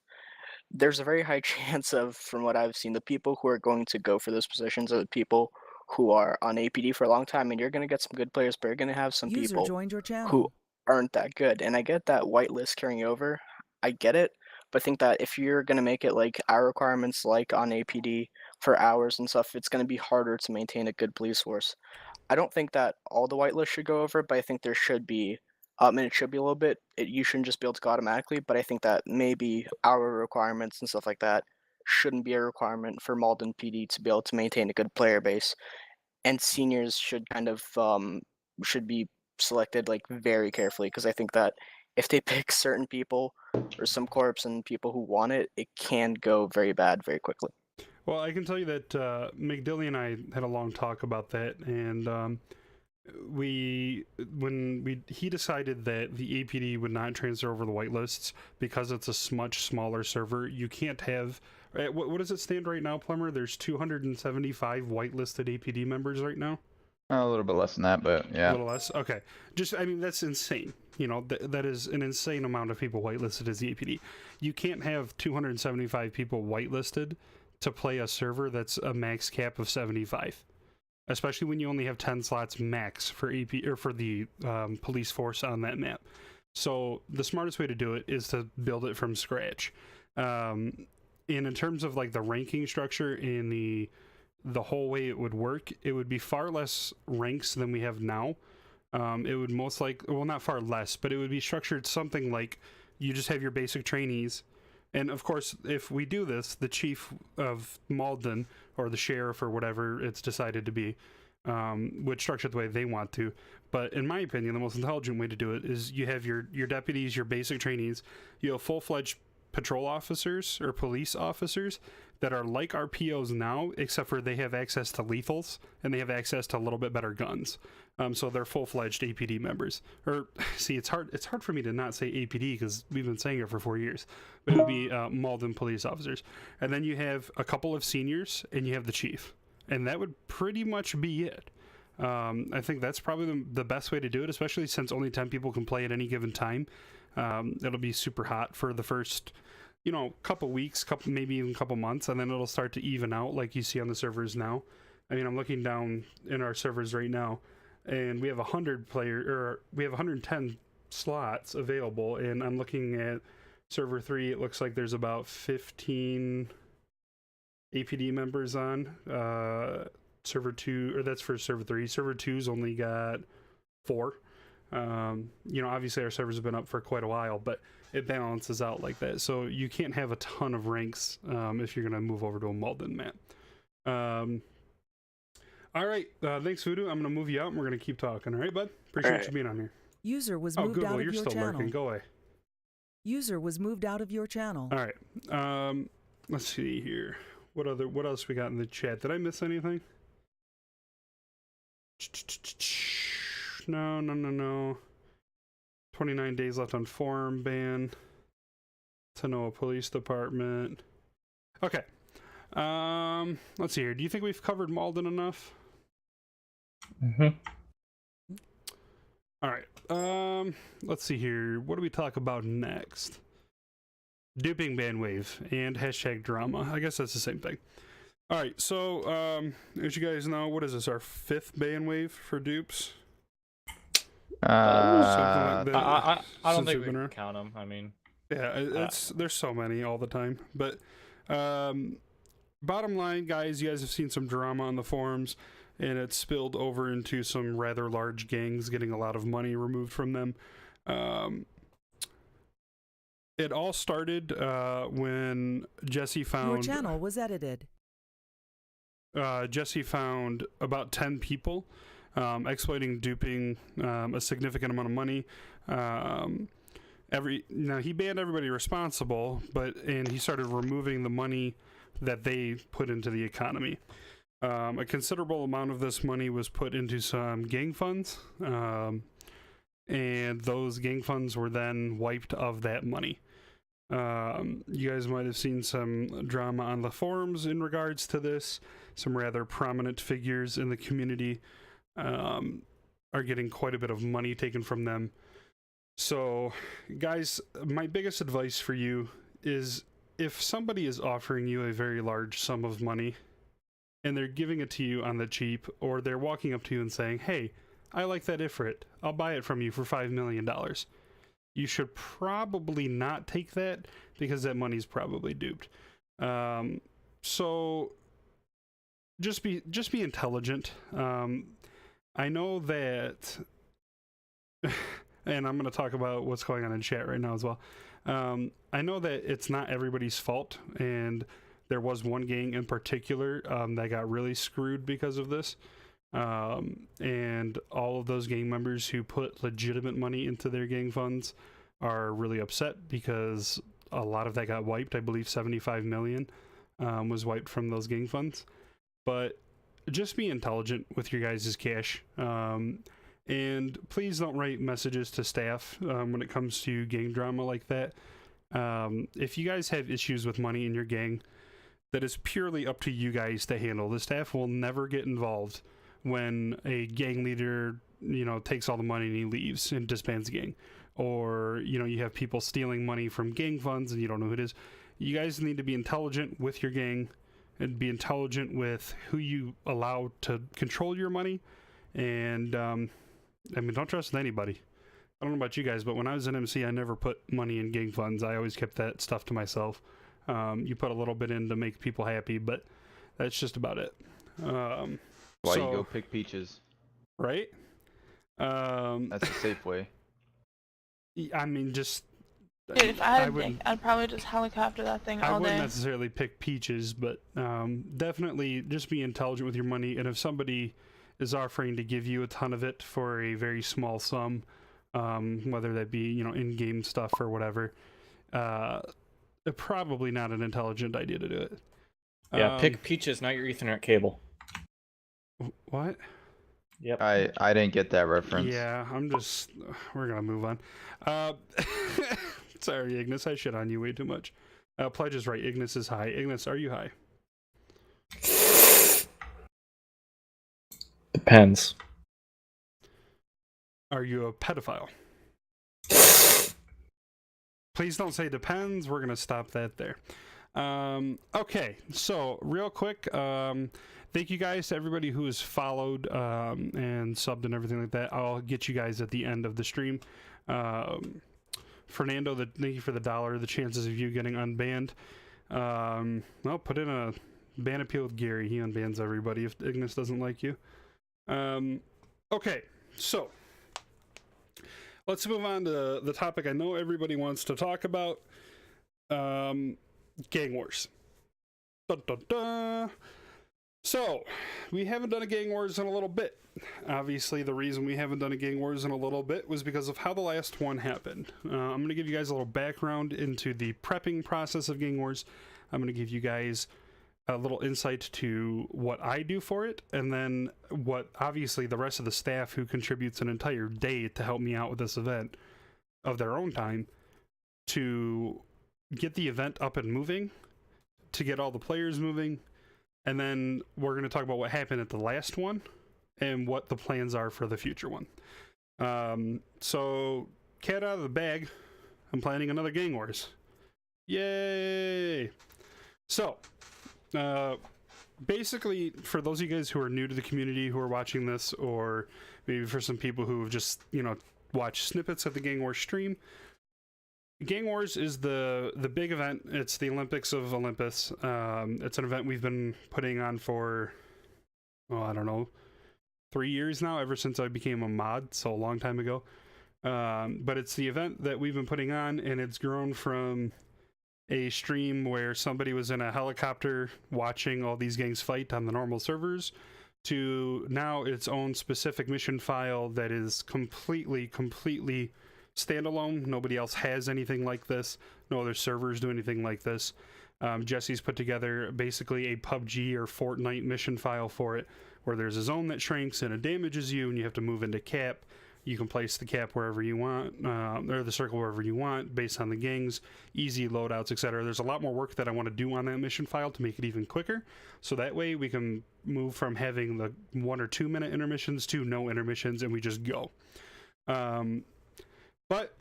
there's a very high chance of, from what I've seen, the people who are going to go for those positions are the people who are on APD for a long time, and you're going to get some good players, but you're going to have some people who aren't that good. And I get that whitelist carrying over. I get it. But I think that if you're going to make it like our requirements, like on APD for hours and stuff, it's going to be harder to maintain a good police force. I don't think that all the whitelist should go over, but I think there should be, and it should be a little bit, you shouldn't just be able to go automatically, but I think that maybe our requirements and stuff like that shouldn't be a requirement for Malden PD to be able to maintain a good player base. And seniors should kind of, should be selected like very carefully, because I think that if they pick certain people or some corps and people who want it, it can go very bad very quickly. Well, I can tell you that McDilly and I had a long talk about that, and he decided that the APD would not transfer over the whitelists because it's a much smaller server. You can't have, what does it stand right now, Plumber? There's 275 whitelisted APD members right now. A little bit less than that, but yeah. A little less? Okay. That's insane. That is an insane amount of people whitelisted as the APD. You can't have 275 people whitelisted to play a server that's a max cap of 75. Especially when you only have 10 slots max for AP or for the police force on that map. So the smartest way to do it is to build it from scratch. And in terms of like the ranking structure and the whole way it would work, it would be far less ranks than we have now. It would most likely, well, not far less, but it would be structured something like you just have your basic trainees. And of course, if we do this, the chief of Malden or the sheriff or whatever it's decided to be would structure it the way they want to. But in my opinion, the most intelligent way to do it is you have your deputies, your basic trainees, you have full-fledged patrol officers or police officers that are like our POs now, except for they have access to lethals and they have access to a little bit better guns. So they're full-fledged APD members. Or see, it's hard for me to not say APD because we've been saying it for 4 years. But it would be Malden police officers. And then you have a couple of seniors and you have the chief. And that would pretty much be it. I think that's probably the best way to do it, especially since only 10 people can play at any given time. It'll be super hot for the first, couple weeks, maybe even couple months, and then it'll start to even out like you see on the servers now. I mean, I'm looking down in our servers right now, and we have 110 slots available, and I'm looking at server 3. It looks like there's about 15 APD members on. Server 2, or that's for server 3. Server 2's only got 4. Obviously our servers have been up for quite a while, but it balances out like that. So you can't have a ton of ranks if you're going to move over to a Malden map. All right, thanks, Voodoo. I'm going to move you out, and we're going to keep talking. All right, bud? Appreciate you being on here. User was Oh, moved Google, out of you're your still channel. lurking. Go away. User was moved out of your channel. All right. Let's see here. What else we got in the chat? Did I miss anything? No. 29 days left on forum ban. Tanoa Police Department. Okay. Let's see here. Do you think we've covered Malden enough? All right. Let's see here. What do we talk about next? Duping ban wave and hashtag drama. I guess that's the same thing. All right. So, as you guys know, what is this? Our 5th ban wave for dupes? I don't think we can count them. I mean, yeah, there's so many all the time. But bottom line, guys, you guys have seen some drama on the forums, and it's spilled over into some rather large gangs getting a lot of money removed from them. It all started when Jesse found... Your channel was edited. Jesse found about 10 people exploiting duping a significant amount of money. He banned everybody responsible, and he started removing the money that they put into the economy. A considerable amount of this money was put into some gang funds, and those gang funds were then wiped of that money. You guys might have seen some drama on the forums in regards to this. Some rather prominent figures in the community are getting quite a bit of money taken from them. So, guys, my biggest advice for you is if somebody is offering you a very large sum of money and they're giving it to you on the cheap, or they're walking up to you and saying, hey, I like that Ifrit, I'll buy it from you for $5 million. You should probably not take that because that money's probably duped. So just be intelligent. I know that, and I'm going to talk about what's going on in chat right now as well. I know that it's not everybody's fault, and there was one gang in particular that got really screwed because of this. And all of those gang members who put legitimate money into their gang funds are really upset because a lot of that got wiped. I believe 75 million was wiped from those gang funds. But just be intelligent with your guys' cash. And please don't write messages to staff when it comes to gang drama like that. If you guys have issues with money in your gang, that is purely up to you guys to handle. The staff will never get involved when a gang leader, takes all the money and he leaves and disbands the gang. Or, you have people stealing money from gang funds and you don't know who it is. You guys need to be intelligent with your gang and be intelligent with who you allow to control your money. And, don't trust anybody. I don't know about you guys, but when I was in MC, I never put money in gang funds. I always kept that stuff to myself. You put a little bit in to make people happy, but that's just about it. Why you go pick peaches? Right? That's a safe way. I mean, just... Dude, if I had a dick, I'd probably just helicopter that thing all day. I wouldn't necessarily pick peaches, but definitely just be intelligent with your money. And if somebody is offering to give you a ton of it for a very small sum, whether that be, in-game stuff or whatever, probably not an intelligent idea to do it. Yeah, pick peaches, not your Ethernet cable. What? Yep. I didn't get that reference. Yeah, we're gonna move on. Sorry, Ignis, I shit on you way too much. Pledge is right, Ignis is high. Ignis, are you high? Depends. Are you a pedophile? Please don't say depends. We're going to stop that there. Okay, so real quick, thank you guys to everybody who has followed and subbed and everything like that. I'll get you guys at the end of the stream. Fernando, thank you for the $1. The chances of you getting unbanned. Well, put in a ban appeal with Gary. He unbans everybody if Ignis doesn't like you. Okay, so let's move on to the topic I know everybody wants to talk about. Gang Wars. Dun, dun, dun. So, we haven't done a Gang Wars in a little bit. Obviously, the reason we haven't done a Gang Wars in a little bit was because of how the last one happened. I'm going to give you guys a little background into the prepping process of Gang Wars. I'm going to give you guys a little insight to what I do for it, and then what, obviously, the rest of the staff who contributes an entire day to help me out with this event of their own time to get the event up and moving, to get all the players moving, and then we're going to talk about what happened at the last one and what the plans are for the future one. So, cat out of the bag, I'm planning another Gang Wars. Yay! So, basically, for those of you guys who are new to the community who are watching this, or maybe for some people who have just, watched snippets of the Gang Wars stream, Gang Wars is the big event. It's the Olympics of Olympus. It's an event we've been putting on for, I don't know, 3 years now, ever since I became a mod, so a long time ago. But it's the event that we've been putting on, and it's grown from a stream where somebody was in a helicopter watching all these gangs fight on the normal servers to now its own specific mission file that is completely standalone. Nobody else has anything like this. No other servers do anything like this. Jesse's put together basically a PUBG or Fortnite mission file for it, where there's a zone that shrinks and it damages you and you have to move into cap. You can place the cap wherever you want, or the circle wherever you want, based on the gangs, easy loadouts, etc. There's a lot more work that I want to do on that mission file to make it even quicker, so that way we can move from having the 1 or 2 minute intermissions to no intermissions and we just go. But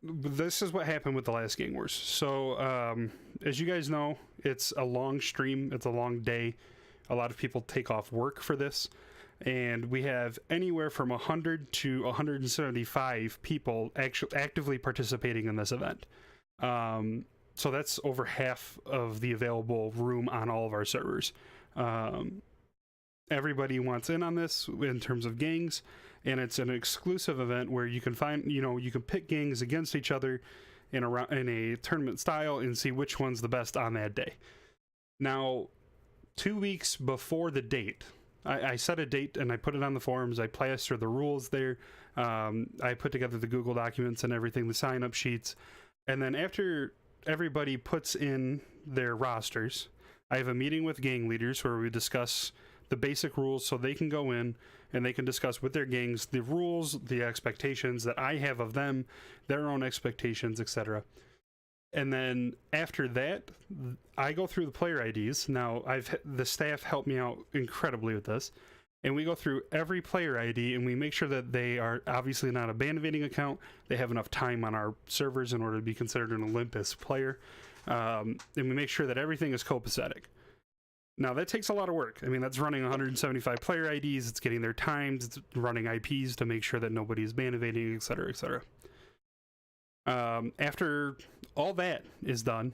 this is what happened with the last Gang Wars. So, as you guys know, it's a long stream. It's a long day. A lot of people take off work for this. And we have anywhere from 100 to 175 people actively participating in this event. So that's over half of the available room on all of our servers. Everybody wants in on this in terms of gangs. And it's an exclusive event where you can find, you can pick gangs against each other in a tournament style and see which one's the best on that day. Now, 2 weeks before the date, I set a date and I put it on the forums. I plastered the rules there. I put together the Google documents and everything, the sign-up sheets. And then after everybody puts in their rosters, I have a meeting with gang leaders where we discuss the basic rules so they can go in and they can discuss with their gangs the rules, the expectations that I have of them, their own expectations, etc. And then after that, I go through the player IDs. Now, the staff helped me out incredibly with this. And we go through every player ID and we make sure that they are obviously not a band evading account. They have enough time on our servers in order to be considered an Olympus player. And we make sure that everything is copacetic. Now, that takes a lot of work. I mean, that's running 175 player IDs, it's getting their times, it's running IPs to make sure that nobody is ban evading, etc., etc. After all that is done,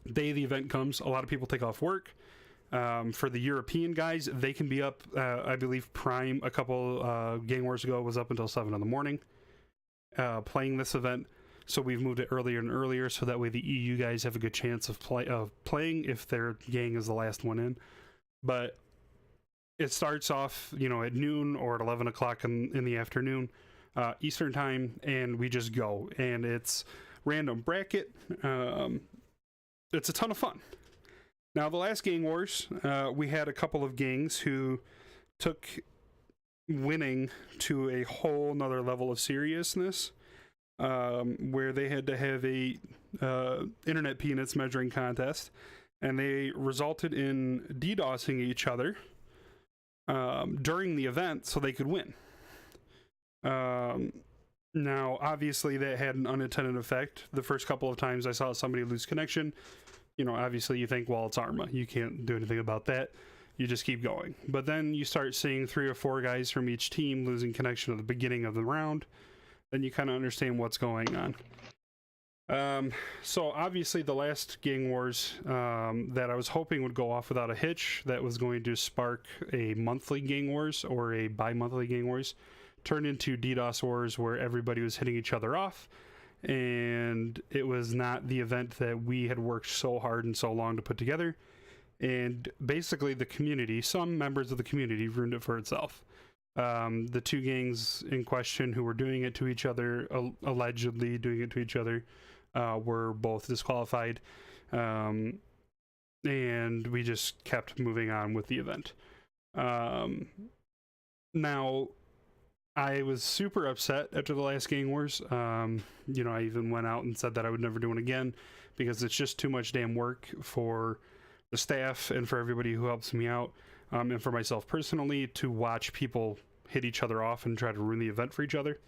the day the event comes, a lot of people take off work. For the European guys, they can be up, I believe Prime a couple Gang Wars ago was up until 7 in the morning playing this event. So we've moved it earlier and earlier, so that way the EU guys have a good chance of playing if their gang is the last one in. But it starts off, at noon or at 11 o'clock in the afternoon, Eastern time, and we just go. And it's random bracket. It's a ton of fun. Now, the last Gang Wars, we had a couple of gangs who took winning to a whole nother level of seriousness. Where they had to have a internet peanuts measuring contest, and they resulted in DDoSing each other during the event so they could win. Now, obviously, that had an unintended effect. The first couple of times I saw somebody lose connection, obviously you think, well, it's Arma. You can't do anything about that. you just keep going. But then you start seeing 3 or 4 guys from each team losing connection at the beginning of the round. Then you kind of understand what's going on. So obviously the last Gang Wars that I was hoping would go off without a hitch, that was going to spark a monthly Gang Wars or a bi-monthly Gang Wars, turned into DDoS Wars where everybody was hitting each other off, and it was not the event that we had worked so hard and so long to put together. And basically the community, some members of the community, ruined it for itself. The 2 gangs in question who were doing it to each other, allegedly doing it to each other, were both disqualified, and we just kept moving on with the event. Now, I was super upset after the last Gang Wars. You know, I even went out and said that I would never do one again because it's just too much damn work for the staff and for everybody who helps me out, and for myself personally, to watch people hit each other off and try to ruin the event for each other.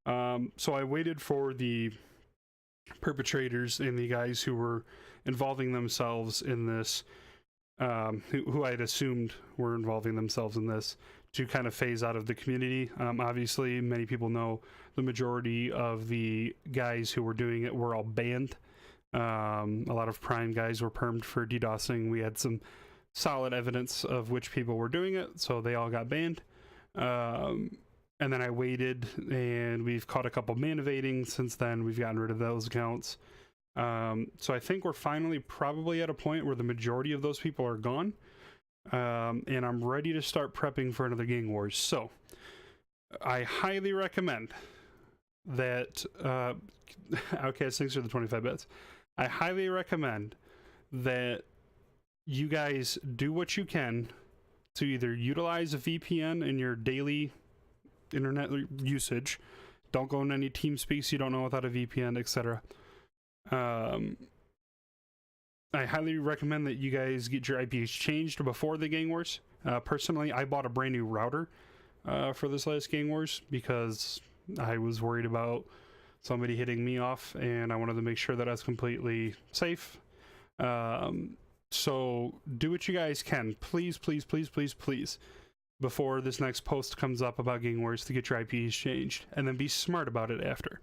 So I waited for the perpetrators and the guys who were involving themselves in this, who I had assumed were involving themselves in this, to kind of phase out of the community. Obviously, many people know the majority of the guys who were doing it were all banned. A lot of Prime guys were permed for DDoSing. We had some solid evidence of which people were doing it, so they all got banned. And then I waited, and we've caught a couple man evading since then. We've gotten rid of those accounts. So I think we're finally probably at a point where the majority of those people are gone. And I'm ready to start prepping for another Gang Wars. So I highly recommend that Outcast, thanks for the 25 bits. I highly recommend that you guys do what you can to either utilize a VPN in your daily internet usage. Don't go in any TeamSpeaks you don't know without a VPN, etc. I highly recommend that you guys get your IPs changed before the Gang Wars. Personally, I bought a brand new router for this last Gang Wars because I was worried about somebody hitting me off, and I wanted to make sure that I was completely safe. So do what you guys can. Please, please, please, please, please, before this next post comes up about Gang Wars, to get your IPs changed, and then be smart about it after.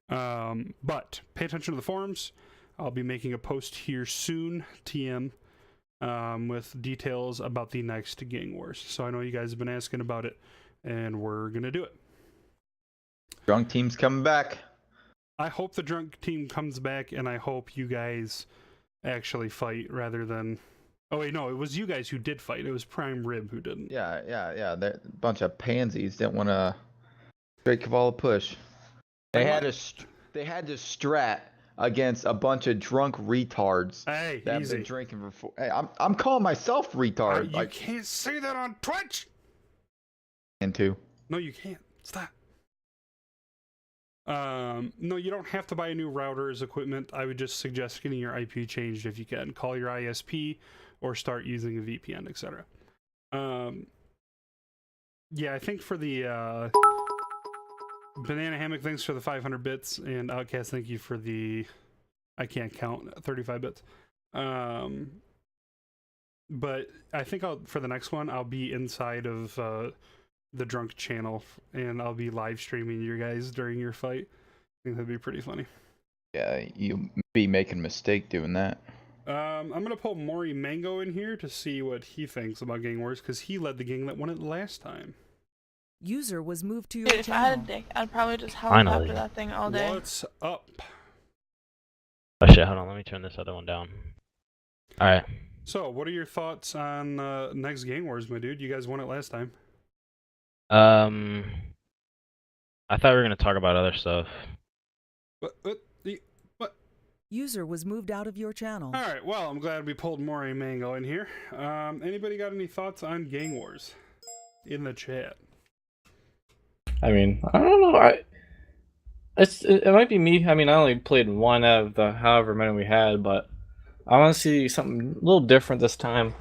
But pay attention to the forums. I'll be making a post here soon, TM, with details about the next Gang Wars. So I know you guys have been asking about it, and we're going to do it. Drunk team's coming back. I hope the drunk team comes back, and I hope you guys actually fight rather than... Oh, wait, no, it was you guys who did fight. It was Prime Rib who didn't. Yeah. They're a bunch of pansies didn't want to straight Kavala push. They had to strat against a bunch of drunk retards that have been drinking for 4. Hey, I'm calling myself retard. You can't say that on Twitch. Into. No, you can't. Stop. No, you don't have to buy a new router as equipment. I would just suggest getting your IP changed if you can. Call your ISP or start using a VPN, etc. Yeah, I think for the Banana Hammock, thanks for the 500 bits, and Outcast, thank you for the, I can't count, 35 bits. But I think for the next one, I'll be inside of the drunk channel, and I'll be live streaming you guys during your fight. I think that'd be pretty funny. Yeah, you'll be making a mistake doing that. I'm gonna pull Maury Mango in here to see what he thinks about Gang Wars, because he led the gang that won it last time. User was moved to your Dude, if I had a dick, I'd probably just helicopter that thing all day. What's up? Oh shit, hold on, let me turn this other one down. Alright. So, what are your thoughts on next Gang Wars, my dude? You guys won it last time. I thought we were gonna talk about other stuff. What? User was moved out of your channel. Alright, well, I'm glad we pulled Maury Mango in here. Anybody got any thoughts on Gang Wars? In the chat. I mean, I don't know. It might be me. I mean, I only played one out of the however many we had, but I want to see something a little different this time.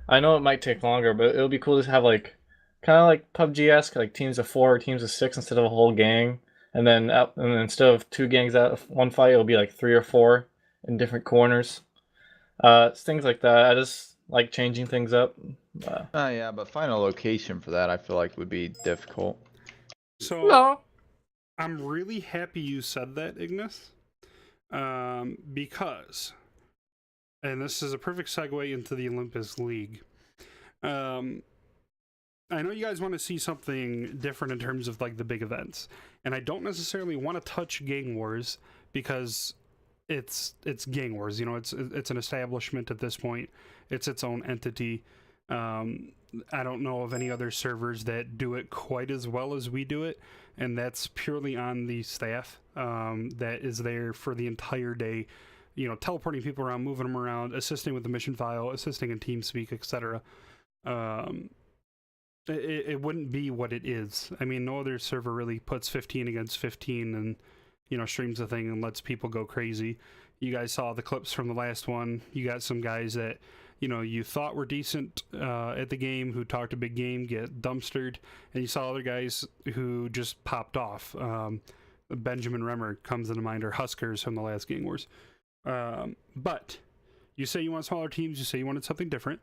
I know it might take longer, but it'll be cool to have like kind of like PUBG-esque, like teams of 4 or teams of 6 instead of a whole gang. And then instead of 2 gangs out of one fight, it'll be like 3 or 4 in different corners. Things like that. I just like changing things up. Yeah, but finding a location for that, I feel like would be difficult. So No. I'm really happy you said that, Ignis, because, and this is a perfect segue into the Olympus League. I know you guys want to see something different in terms of like the big events, and I don't necessarily want to touch Gang Wars because it's Gang Wars. You know, it's an establishment at this point. It's its own entity. I don't know of any other servers that do it quite as well as we do it, and that's purely on the staff that is there for the entire day. You know, teleporting people around, moving them around, assisting with the mission file, assisting in TeamSpeak, etc. It wouldn't be what it is. I mean, no other server really puts 15 against 15 and, you know, streams the thing and lets people go crazy. You guys saw the clips from the last one. You got some guys that, you know, you thought were decent at the game who talked a big game get dumpstered, and you saw other guys who just popped off. Benjamin Remmer comes into mind, or Huskers from the last Gang Wars. But you say you want smaller teams, you say you wanted something different.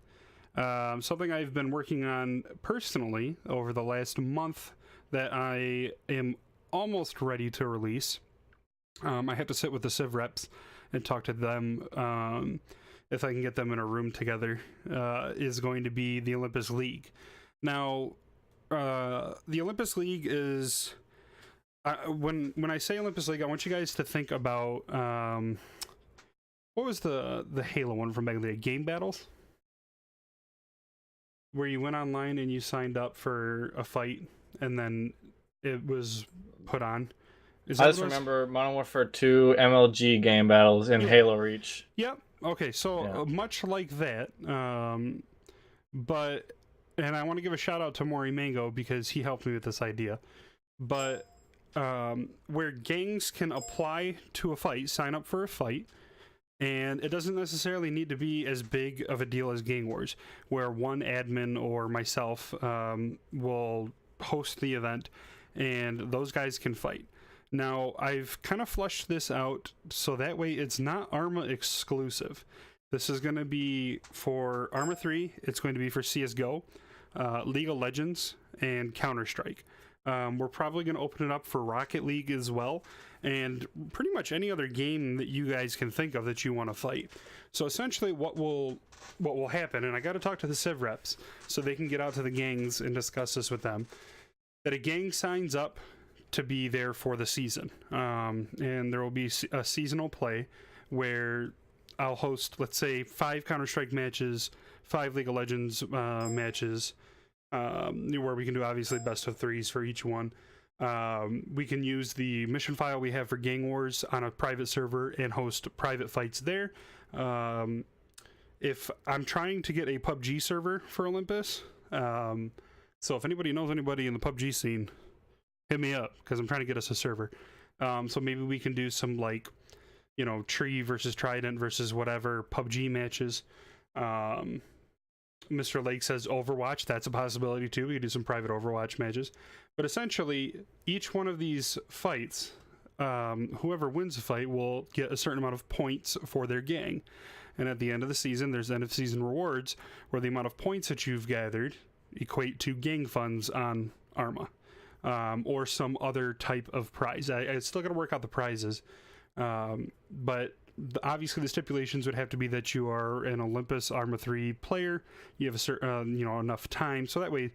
Something I've been working on personally over the last month that I am almost ready to release. I have to sit with the Civ reps and talk to them if I can get them in a room together, is going to be the Olympus League. Now, the Olympus League is... when I say Olympus League, I want you guys to think about... what was the Halo one from back in the day? Game Battles? Where you went online and you signed up for a fight, and then it was put on. I just remember Modern Warfare 2 MLG game battles in Halo Reach. Yep. Okay, so much like that, but, and I want to give a shout out to Maury Mango because he helped me with this idea, but where gangs can apply to a fight, sign up for a fight, and it doesn't necessarily need to be as big of a deal as Gang Wars, where one admin or myself will host the event, and those guys can fight. Now, I've kind of fleshed this out so that way it's not Arma exclusive. This is going to be for Arma 3, it's going to be for CSGO, League of Legends, and Counter-Strike. We're probably going to open it up for Rocket League as well, and pretty much any other game that you guys can think of that you want to fight. So essentially what will happen, and I got to talk to the Civ reps so they can get out to the gangs and discuss this with them, that a gang signs up to be there for the season, and there will be a seasonal play where I'll host, let's say, 5 Counter-Strike matches, 5 League of Legends matches, where we can do obviously best of 3s for each one. We can use the mission file we have for Gang Wars on a private server and host private fights there. If I'm trying to get a PUBG server for Olympus, so if anybody knows anybody in the PUBG scene, hit me up because I'm trying to get us a server. So maybe we can do some, like, you know, Tree versus Trident versus whatever PUBG matches. Mr. Lake says Overwatch. That's a possibility too. We could do some private Overwatch matches. But essentially, each one of these fights, whoever wins the fight will get a certain amount of points for their gang. And at the end of the season, there's end of season rewards where the amount of points that you've gathered equate to gang funds on Arma. Or some other type of prize. I still got to work out the prizes. But obviously the stipulations would have to be that you are an Olympus Arma 3 player. You have a certain, you know, enough time. So that way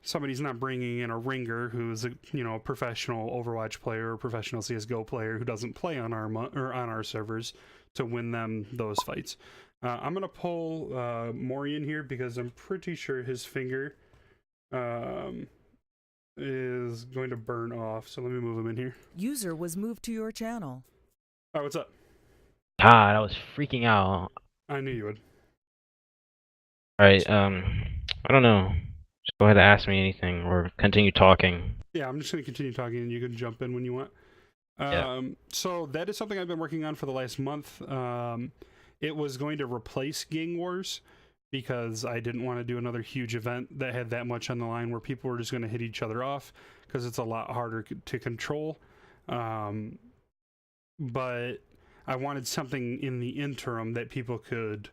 somebody's not bringing in a ringer who's a, you know, professional Overwatch player or professional CSGO player who doesn't play on Arma or on our servers to win them those fights. I'm going to pull Maury in here because I'm pretty sure his finger is going to burn off. So let me move him in here. User was moved to your channel. All right, what's up? God, I was freaking out. I knew you would. Alright, I don't know. Just go ahead and ask me anything or continue talking. Yeah, I'm just going to continue talking and you can jump in when you want. So that is something I've been working on for the last month. It was going to replace Gang Wars because I didn't want to do another huge event that had that much on the line where people were just going to hit each other off because it's a lot harder to control. But I wanted something in the interim that people could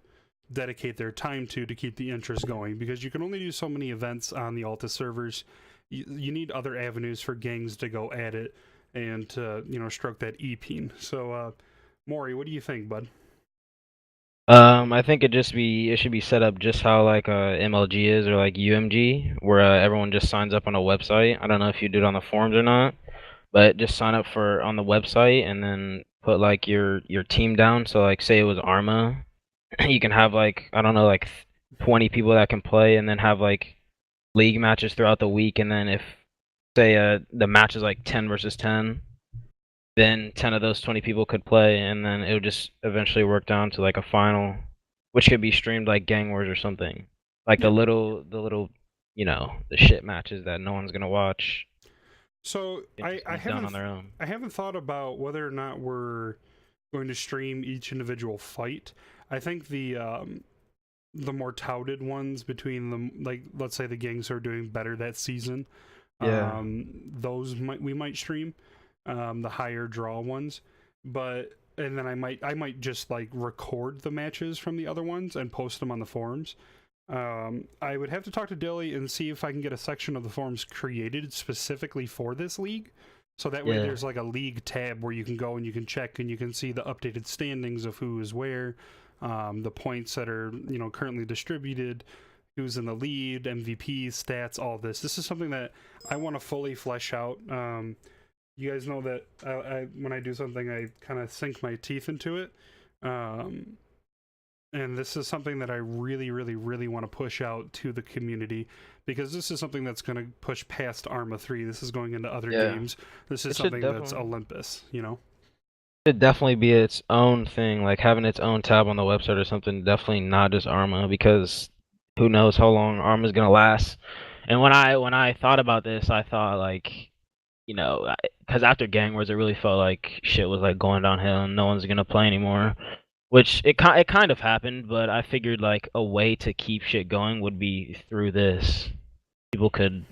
dedicate their time to keep the interest going, because you can only do so many events on the Alta servers. You need other avenues for gangs to go at it and to, stroke that E-peen. So, Maury, what do you think, bud? I think it should be set up just how like MLG is or like UMG, where everyone just signs up on a website. I don't know if you do it on the forums or not, but just sign up on the website and then put like your team down. So like say it was Arma, you can have like, I don't know, like 20 people that can play, and then have like league matches throughout the week. And then if say the match is like 10 versus 10, then 10 of those 20 people could play, and then it would just eventually work down to like a final, which could be streamed like Gang Wars or something. Like the little, the shit matches that no one's gonna watch. So I done on their own. haven't thought about whether or not we're going to stream each individual fight. I think the more touted ones between them, like let's say the gangs are doing better that season, Yeah. those we might stream. The higher draw ones, and then I might just like record the matches from the other ones and post them on the forums. I would have to talk to Dilly and see if I can get a section of the forums created specifically for this league, so that way there's like a league tab where you can go and you can check and you can see the updated standings of who is where, the points that are currently distributed, who's in the lead, MVP stats, all this. This is something that I want to fully flesh out. You guys know that when I do something, I kind of sink my teeth into it. And this is something that I really, really, really want to push out to the community, because this is something that's going to push past Arma 3. This is going into other games. This is something that's Olympus, It'd definitely be its own thing, like having its own tab on the website or something. Definitely not just Arma, because who knows how long Arma's gonna last. And when I thought about this, I thought like, because after Gang Wars, it really felt like shit was like going downhill and no one's gonna play anymore, which it kind of happened. But I figured like a way to keep shit going would be through this. People could,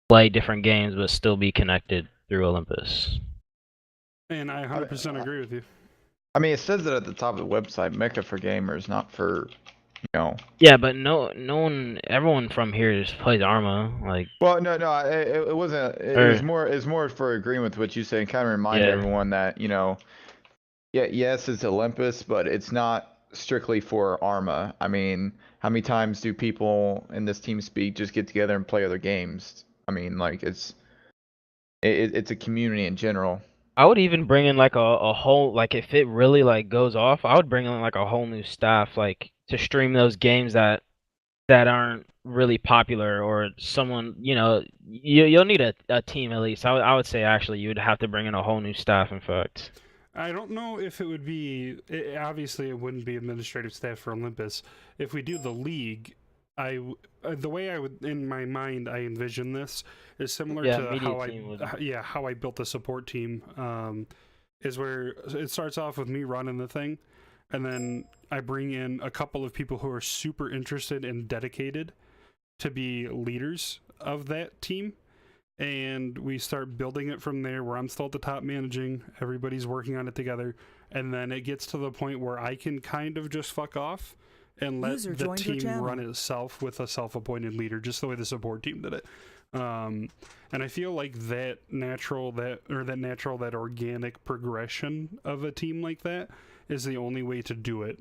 play different games but still be connected through Olympus. And I 100% agree with you. I mean, it says it at the top of the website, Mecca for gamers, not for, Yeah, but no one, everyone from here just plays Arma. Like, Well, no, it wasn't. It's more for agreeing with what you say, and kind of remind everyone that yes, it's Olympus, but it's not strictly for Arma. I mean, how many times do people in this team speak just get together and play other games? I mean, like it's a community in general. I would even bring in like a whole, like if it really like goes off, I would bring in like a whole new staff, like to stream those games that aren't really popular, or someone, you'll need a team at least. I would say actually you would have to bring in a whole new staff, in fact. I don't know if it would be, obviously it wouldn't be administrative staff for Olympus. If we do the league, the way I would, in my mind, I envision this is similar to how I built the support team. Is where it starts off with me running the thing, and then I bring in a couple of people who are super interested and dedicated to be leaders of that team, and we start building it from there, where I'm still at the top managing, everybody's working on it together, and then it gets to the point where I can kind of just fuck off and let the team run itself with a self-appointed leader, just the way the support team did it. And I feel like that organic progression of a team like that is the only way to do it.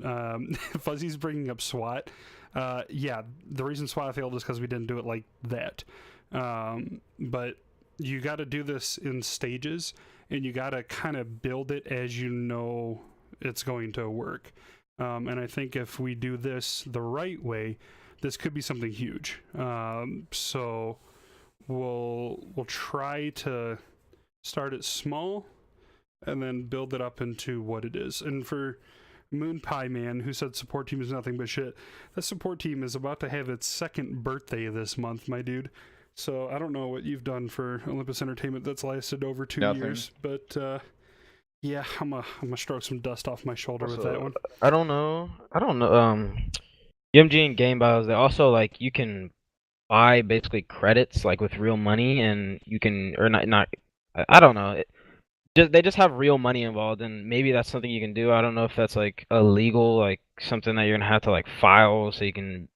Fuzzy's bringing up SWAT. The reason SWAT failed is because we didn't do it like that. But you got to do this in stages, and you got to kind of build it as you know it's going to work. And I think if we do this the right way, this could be something huge. So we'll try to start it small and then build it up into what it is. And for Moon Pie Man, who said support team is nothing but shit, the support team is about to have its second birthday this month, my dude. So I don't know what you've done for Olympus Entertainment that's lasted over 2 years, but yeah, I'm gonna stroke some dust off my shoulder with that one. I don't know. UMG and Game Bios, they also like you can buy basically credits like with real money, and you can, or not. I don't know. they just have real money involved, and maybe that's something you can do. I don't know if that's like illegal, like something that you're gonna have to like file so you can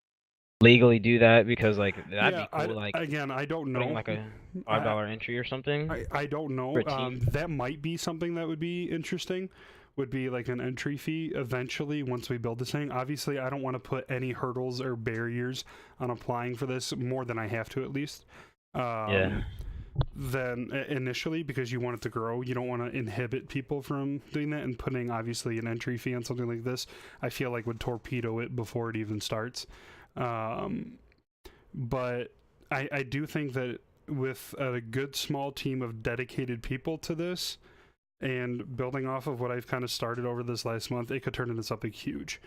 legally do that, because like that'd be cool. Like again, I don't know. putting like a $5 entry or something. I don't know. for a team. That might be something that would be interesting. Would be like an entry fee eventually once we build this thing. Obviously, I don't want to put any hurdles or barriers on applying for this more than I have to at least. Yeah. Than initially, because you want it to grow. You don't want to inhibit people from doing that, and putting obviously an entry fee on something like this, I feel like would torpedo it before it even starts. But I do think that with a good small team of dedicated people to this, and building off of what I've kind of started over this last month, it could turn into something huge.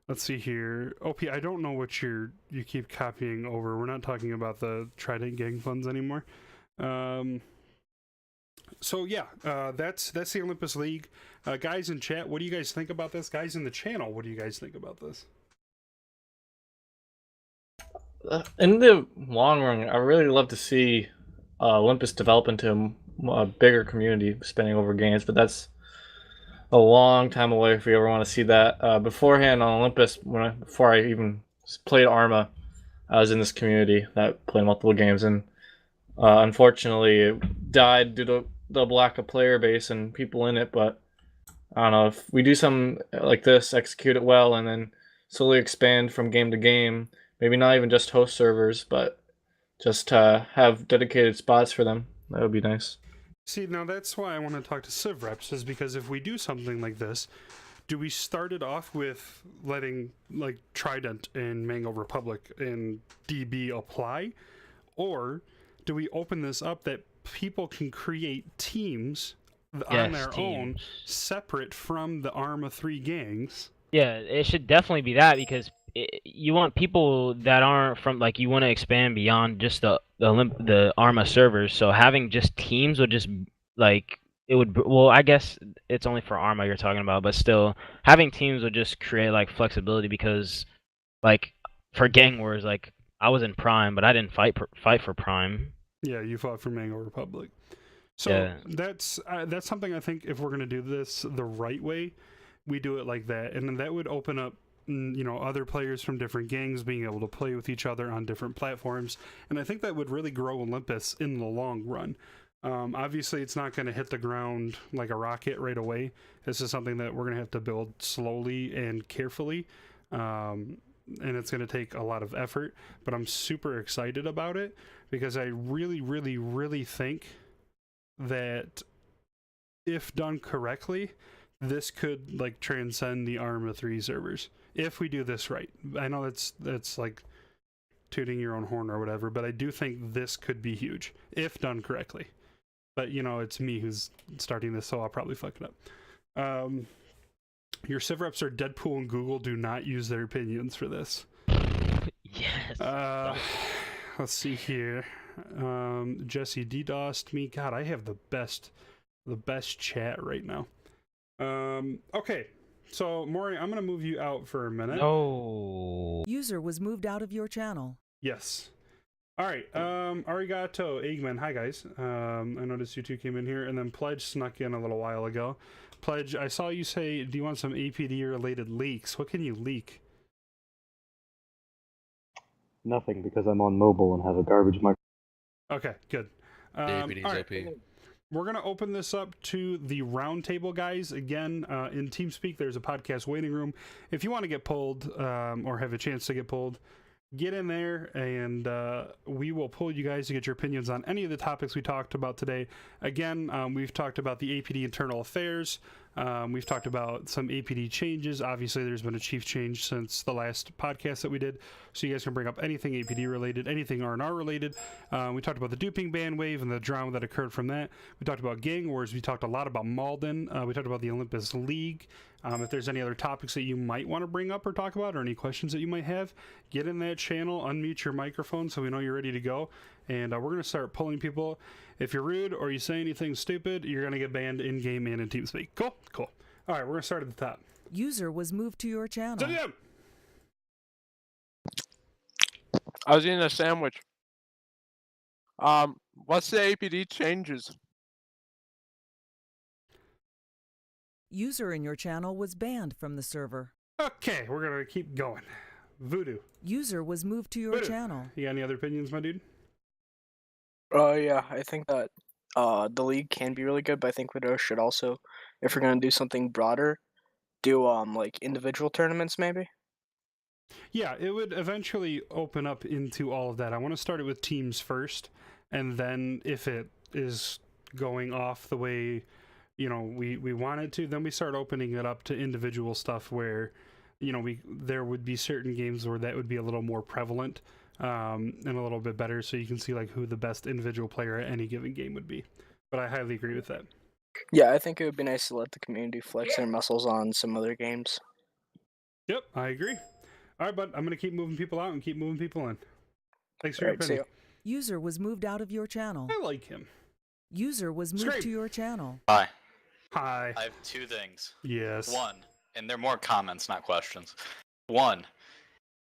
Let's see here. OP, I don't know what you keep copying over. We're not talking about the Trident Gang funds anymore. So yeah, that's the Olympus League. Guys in chat, what do you guys think about this? Guys in the channel, what do you guys think about this? In the long run, I really love to see Olympus develop into a bigger community spanning over games, but that's a long time away if we ever want to see that. Beforehand on Olympus, before I even played Arma, I was in this community that played multiple games, and unfortunately it died due to the lack of player base and people in it. But I don't know, if we do something like this, execute it well, and then slowly expand from game to game, maybe not even just host servers, but just have dedicated spots for them, that would be nice. See, now that's why I want to talk to Civ Reps, is because if we do something like this, do we start it off with letting like Trident and Mango Republic and DB apply? Or do we open this up that people can create teams on their own, separate from the Arma 3 gangs? Yeah, it should definitely be that, because you want people that aren't from, like, you want to expand beyond just the Arma servers. So having just teams would just, like, it would, well, I guess it's only for Arma you're talking about, but still having teams would just create like flexibility, because like for Gang Wars, like I was in Prime, but I didn't fight for Prime. Yeah, you fought for Mango Republic. So Yeah. that's something I think if we're gonna do this the right way, we do it like that, and then that would open up, you know, other players from different gangs being able to play with each other on different platforms, and I think that would really grow Olympus in the long run. Obviously, it's not going to hit the ground like a rocket right away. This is something that we're going to have to build slowly and carefully, and it's going to take a lot of effort, but I'm super excited about it, because I really, really, really think that if done correctly, this could like transcend the Arma 3 servers if we do this right. I know that's like tooting your own horn or whatever, but I do think this could be huge if done correctly. But you know, it's me who's starting this, so I'll probably fuck it up. Your Civ Reps are Deadpool and Google. Do not use their opinions for this. Yes. Let's see here. Jesse DDoSed me. God, I have the best chat right now. Okay, so Maury, I'm gonna move you out for a minute. No. User was moved out of your channel. Yes. All right. Arigato, Eggman. Hi guys. I noticed you two came in here, and then Pledge snuck in a little while ago. Pledge, I saw you say, "Do you want some APD related leaks?" What can you leak? Nothing, because I'm on mobile and have a garbage mic. Okay, good. APD's all right. OP. We're going to open this up to the roundtable, guys. Again, in TeamSpeak, there's a podcast waiting room. If you want to get pulled or have a chance to get pulled, get in there, and we will pull you guys to get your opinions on any of the topics we talked about today. Again, we've talked about the APD internal affairs. We've talked about some APD changes. Obviously, there's been a chief change since the last podcast that we did, so you guys can bring up anything APD related, anything R&R related. We talked about the duping ban wave and the drama that occurred from that. We talked about Gang Wars. We talked a lot about Malden. We talked about the Olympus League. If there's any other topics that you might want to bring up or talk about, or any questions that you might have, get in that channel, unmute your microphone so we know you're ready to go, and we're going to start pulling people. If you're rude or you say anything stupid, you're going to get banned in-game and in TeamSpeak. Cool? Cool. All right, we're going to start at the top. User was moved to your channel. I was eating a sandwich. What's the APD changes? User in your channel was banned from the server. Okay, we're gonna keep going. Voodoo. User was moved to your Voodoo. channel. You got any other opinions, my dude? Yeah, I think that the league can be really good, but I think Widow should also, if we're gonna do something broader, do like individual tournaments maybe. Yeah, it would eventually open up into all of that. I want to start it with teams first, and then if it is going off the way, you know, we want it to, then we start opening it up to individual stuff where, you know, there would be certain games where that would be a little more prevalent, and a little bit better, so you can see like who the best individual player at any given game would be. But I highly agree with that. Yeah, I think it would be nice to let the community flex their muscles on some other games. Yep, I agree. All right, bud, I'm gonna keep moving people out and keep moving people in. Thanks for All your right, see opinion. User was moved out of your channel. I like him. User was moved Scream. to your channel. Hi. Hi. I have two things. Yes. One, and they're more comments, not questions. One,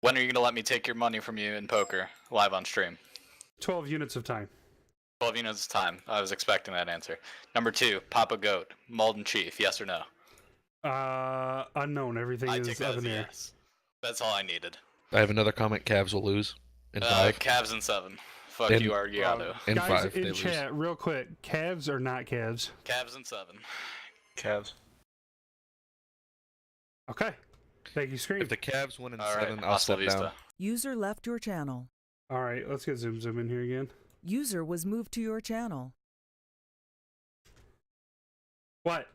when are you going to let me take your money from you in poker live on stream? 12 units of time. 12 units of time. I was expecting that answer. Number two, Papa Goat, Malden Chief, yes or no? Unknown. Everything I is take that up as in a the air. yes. That's all I needed. I have another comment. Cavs will lose in 5. Cavs in 7. Fuck In- you, Argiato. In Guys, 5, in they lose. chat, real quick, Cavs or not Cavs? Cavs in 7. Cavs. Okay. Thank you, Scream. If the Cavs win in All right, 7, I'll hasta step vista. down. User left your channel. All right, let's get Zoom in here again. User was moved to your channel. What?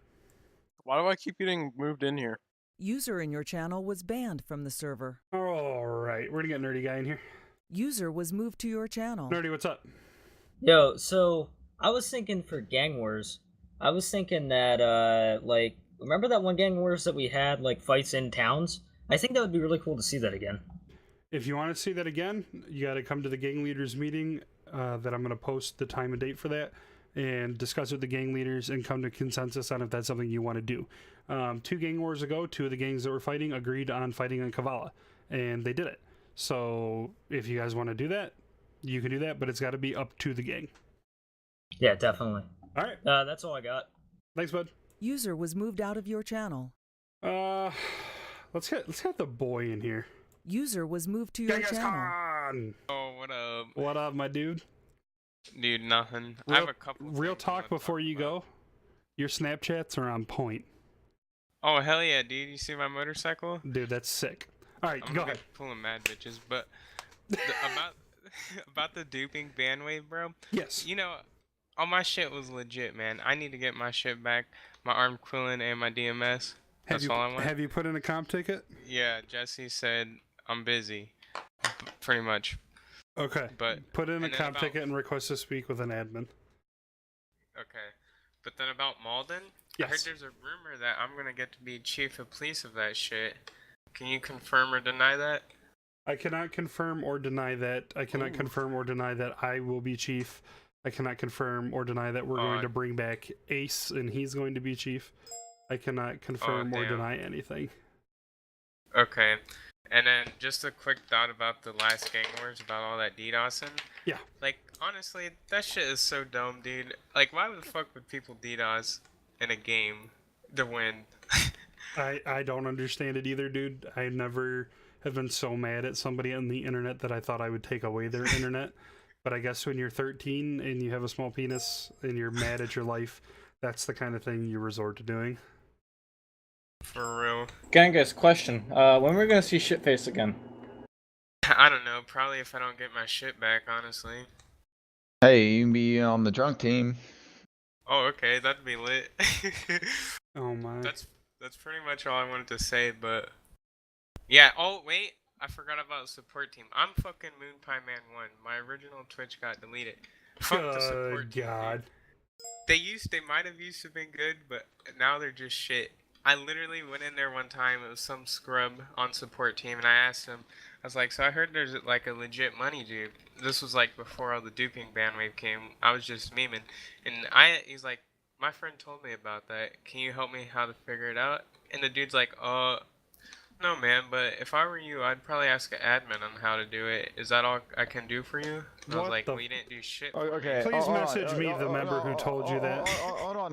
Why do I keep getting moved in here? User in your channel was banned from the server. All right, we're gonna get Nerdy Guy in here. User was moved to your channel. Nerdy, what's up? Yo, so I was thinking for Gang Wars, I was thinking that like remember that one Gang Wars that we had like fights in towns? I think that would be really cool to see that again. If you want to see that again, you got to come to the gang leaders meeting that I'm going to post the time and date for that and discuss with the gang leaders and come to consensus on if that's something you want to do. 2 gang wars ago, 2 of the gangs that were fighting agreed on fighting in Kavala, and they did it. So if you guys want to do that, you can do that, but it's got to be up to the gang. Yeah, definitely. All right. That's all I got. Thanks, bud. User was moved out of your channel. Let's get the boy in here. User was moved to your channel. Oh, what up? What up, my dude? Dude, nothing. I have a couple. Real talk before you go. Your Snapchats are on point. Oh, hell yeah, dude. You see my motorcycle? Dude, that's sick. All right, I'm go gonna ahead. be pulling mad bitches, but about the duping ban wave, bro. Yes. You know, all my shit was legit, man. I need to get my shit back, my arm Quillen and my DMS. That's all I want. Have you put in a comp ticket? Yeah, Jesse said I'm busy, pretty much. Okay. But put in a and then comp about- ticket and request to speak with an admin. Okay, but then about Malden, I heard Yes. there's a rumor that I'm gonna get to be chief of police of that shit. Can you confirm or deny that? I cannot confirm or deny that. I cannot confirm or deny that I will be chief. I cannot confirm or deny that we're going to bring back Ace and he's going to be chief. I cannot confirm or damn. deny anything. Okay, and then just a quick thought about the last Gang Wars about all that DDoSing. Yeah. Like, honestly, that shit is so dumb, dude. Like, why the fuck would people DDoS in a game to win? I don't understand it either, dude. I never have been so mad at somebody on the internet that I thought I would take away their internet. But I guess when you're 13 and you have a small penis and you're mad at your life, that's the kind of thing you resort to doing. For real. Genghis, question. When we're gonna see Shitface again? I don't know, probably if I don't get my shit back, honestly. Hey, you can be on the drunk team. Oh, okay, that'd be lit. Oh my. That's pretty much all I wanted to say, but yeah. Oh wait, I forgot about support team. I'm fucking Moonpie Man 1. My original Twitch got deleted. Fuck the support team. God. They might have used to been good, but now they're just shit. I literally went in there one time. It was some scrub on support team, and I asked him. I was like, "So I heard there's like a legit money dude." This was like before all the duping ban wave came. I was just memeing, and he's like, "My friend told me about that. Can you help me how to figure it out?" And the dude's like, No, man, but if I were you, I'd probably ask an admin on how to do it. Is that all I can do for you? And I was What like, the well, you didn't do shit. Oh, for me. okay. Please hold on, message me the member who told you that. Hold on.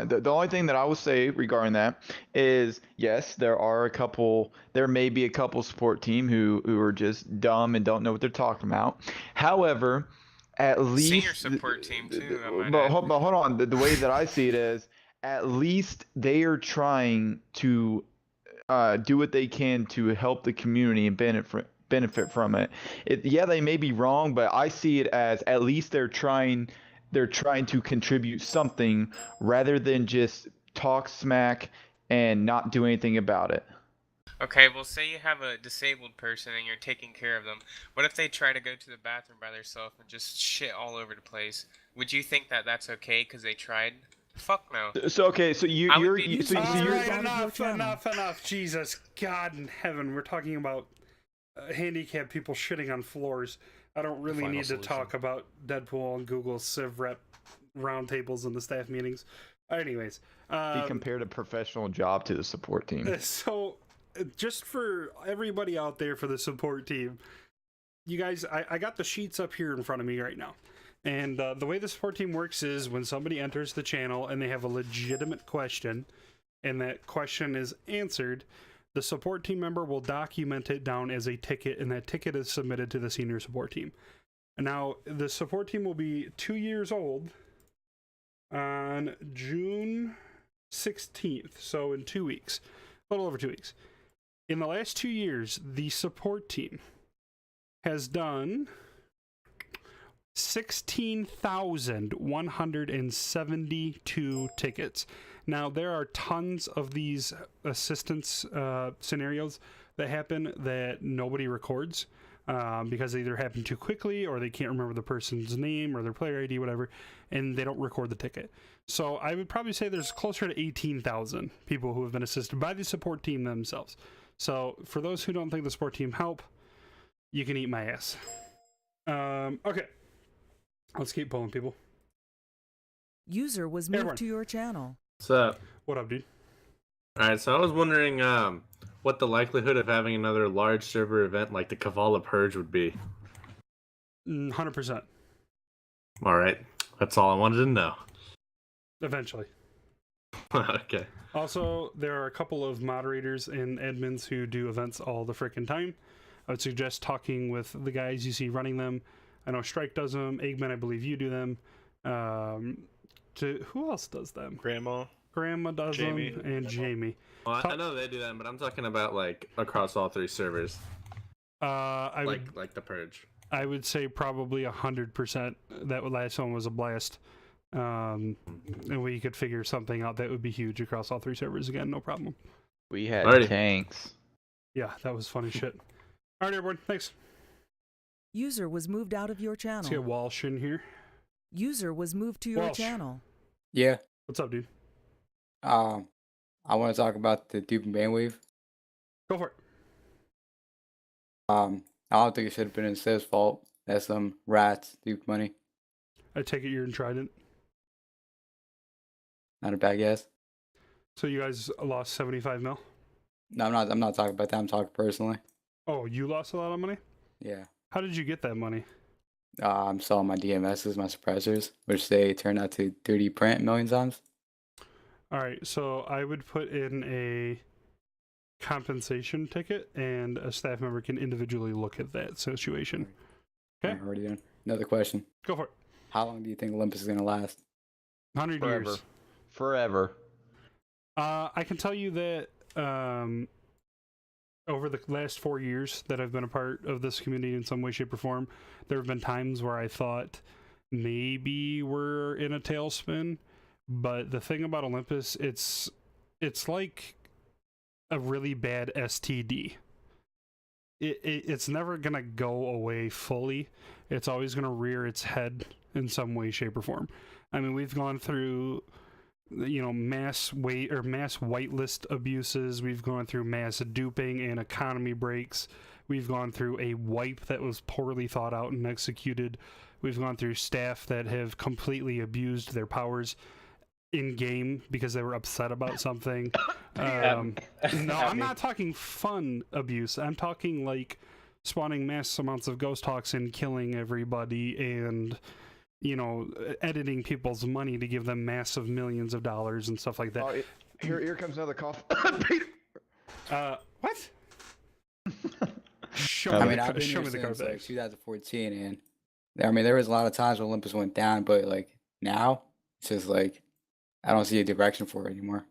The only thing that I will say regarding that is, yes, there may be a couple support team who are just dumb and don't know what they're talking about. However, at least Senior support team too. I might But add. hold on. The way that I see it is, at least they are trying to do what they can to help the community and benefit from it. Yeah, they may be wrong, but I see it as at least they're trying to contribute something rather than just talk smack and not do anything about it. Okay, well, say you have a disabled person and you're taking care of them. What if they try to go to the bathroom by themselves and just shit all over the place? Would you think that that's okay because they tried? Fuck no. So okay, so you're Alright, enough. Jesus, God in heaven, we're talking about handicapped people shitting on floors. I don't really Final need to solution. talk about Deadpool and Google Civ Rep roundtables and the staff meetings. Anyways, he compared a professional job to the support team. so just for everybody out there for the support team, you guys, I got the sheets up here in front of me right now. And the way the support team works is when somebody enters the channel and they have a legitimate question, and that question is answered, the support team member will document it down as a ticket, and that ticket is submitted to the senior support team. Now, the support team will be 2 years old on June 16th, so in 2 weeks, a little over 2 weeks. In the last 2 years, the support team has done 16,172 tickets. Now, there are tons of these assistance scenarios that happen that nobody records because they either happen too quickly or they can't remember the person's name or their player ID, whatever, and they don't record the ticket. So I would probably say there's closer to 18,000 people who have been assisted by the support team themselves. So for those who don't think the support team help, you can eat my ass. Okay. Let's keep pulling people. User was moved to your channel. What's up? What up, dude? Alright, so I was wondering what the likelihood of having another large server event like the Kavala Purge would be. 100%. Alright, that's all I wanted to know. Eventually. Okay. Also, there are a couple of moderators and admins who do events all the frickin' time. I would suggest talking with the guys you see running them. I know Strike does them. Eggman, I believe you do them. Who else does them? Grandma does Jamie. them, and Jamie. Well, I know they do that, but I'm talking about like across all three servers. Like the Purge. I would say probably 100%. That last one was a blast. And we could figure something out that would be huge across all three servers again, no problem. We had tanks. Yeah, that was funny shit. All right, everyone, thanks. User was moved out of your channel. Let's get Walsh in here. User was moved to your Walsh. channel. Yeah. What's up, dude? I want to talk about the dupe and bandwave. Go for it. I don't think it should have been Civ's fault. That's some rats duped money. I take it you're in Trident. Not a bad guess. So you guys lost 75 mil? No, I'm not talking about that. I'm talking personally. Oh, you lost a lot of money? Yeah. How did you get that money? I'm selling my DMSs, my suppressors, which they turn out to 3D print million times. All right, so I would put in a compensation ticket, and a staff member can individually look at that situation. Okay. Already done. Another question. Go for it. How long do you think Olympus is gonna last? 100 years. Forever. I can tell you that over the last 4 years that I've been a part of this community in some way, shape, or form, there have been times where I thought maybe we're in a tailspin. But the thing about Olympus, it's like a really bad STD. It's never gonna go away fully. It's always gonna rear its head in some way, shape, or form. I mean, we've gone through, mass whitelist abuses. We've gone through mass duping and economy breaks. We've gone through a wipe that was poorly thought out and executed. We've gone through staff that have completely abused their powers. in game because they were upset about something. Yeah. No, I'm not talking fun abuse. I'm talking like spawning mass amounts of ghost hawks and killing everybody and, you know, editing people's money to give them massive millions of dollars and stuff like that. Oh, here comes another cough. What? Show I me mean, the, I've been show here me the since card like backs. 2014, and I mean, there was a lot of times when Olympus went down, but like now, it's just like I don't see a direction for it anymore.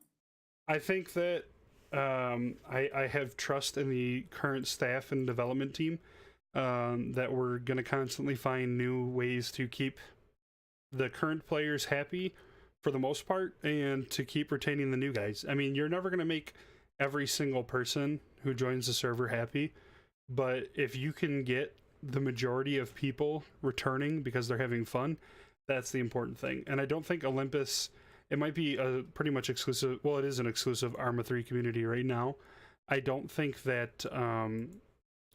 I think that I have trust in the current staff and development team that we're going to constantly find new ways to keep the current players happy for the most part and to keep retaining the new guys. I mean, you're never going to make every single person who joins the server happy, but if you can get the majority of people returning because they're having fun, that's the important thing. And I don't think Olympus, it might be a pretty much exclusive, well, it is an exclusive Arma 3 community right now. I don't think that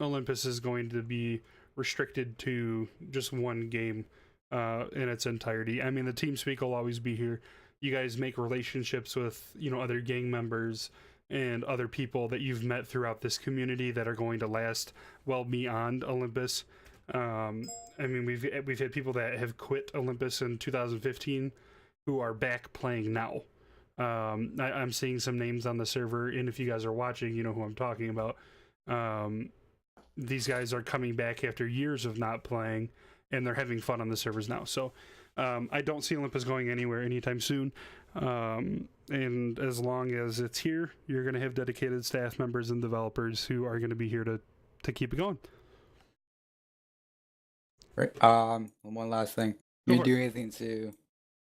Olympus is going to be restricted to just one game in its entirety. I mean, the TeamSpeak will always be here. You guys make relationships with, you know, other gang members and other people that you've met throughout this community that are going to last well beyond Olympus. I mean, we've had people that have quit Olympus in 2015 who are back playing now. I'm seeing some names on the server, and if you guys are watching, you know who I'm talking about. These guys are coming back after years of not playing, and they're having fun on the servers now. So I don't see Olympus going anywhere anytime soon. And as long as it's here, you're going to have dedicated staff members and developers who are going to be here to keep it going. Right. One last thing. Go You for do anything to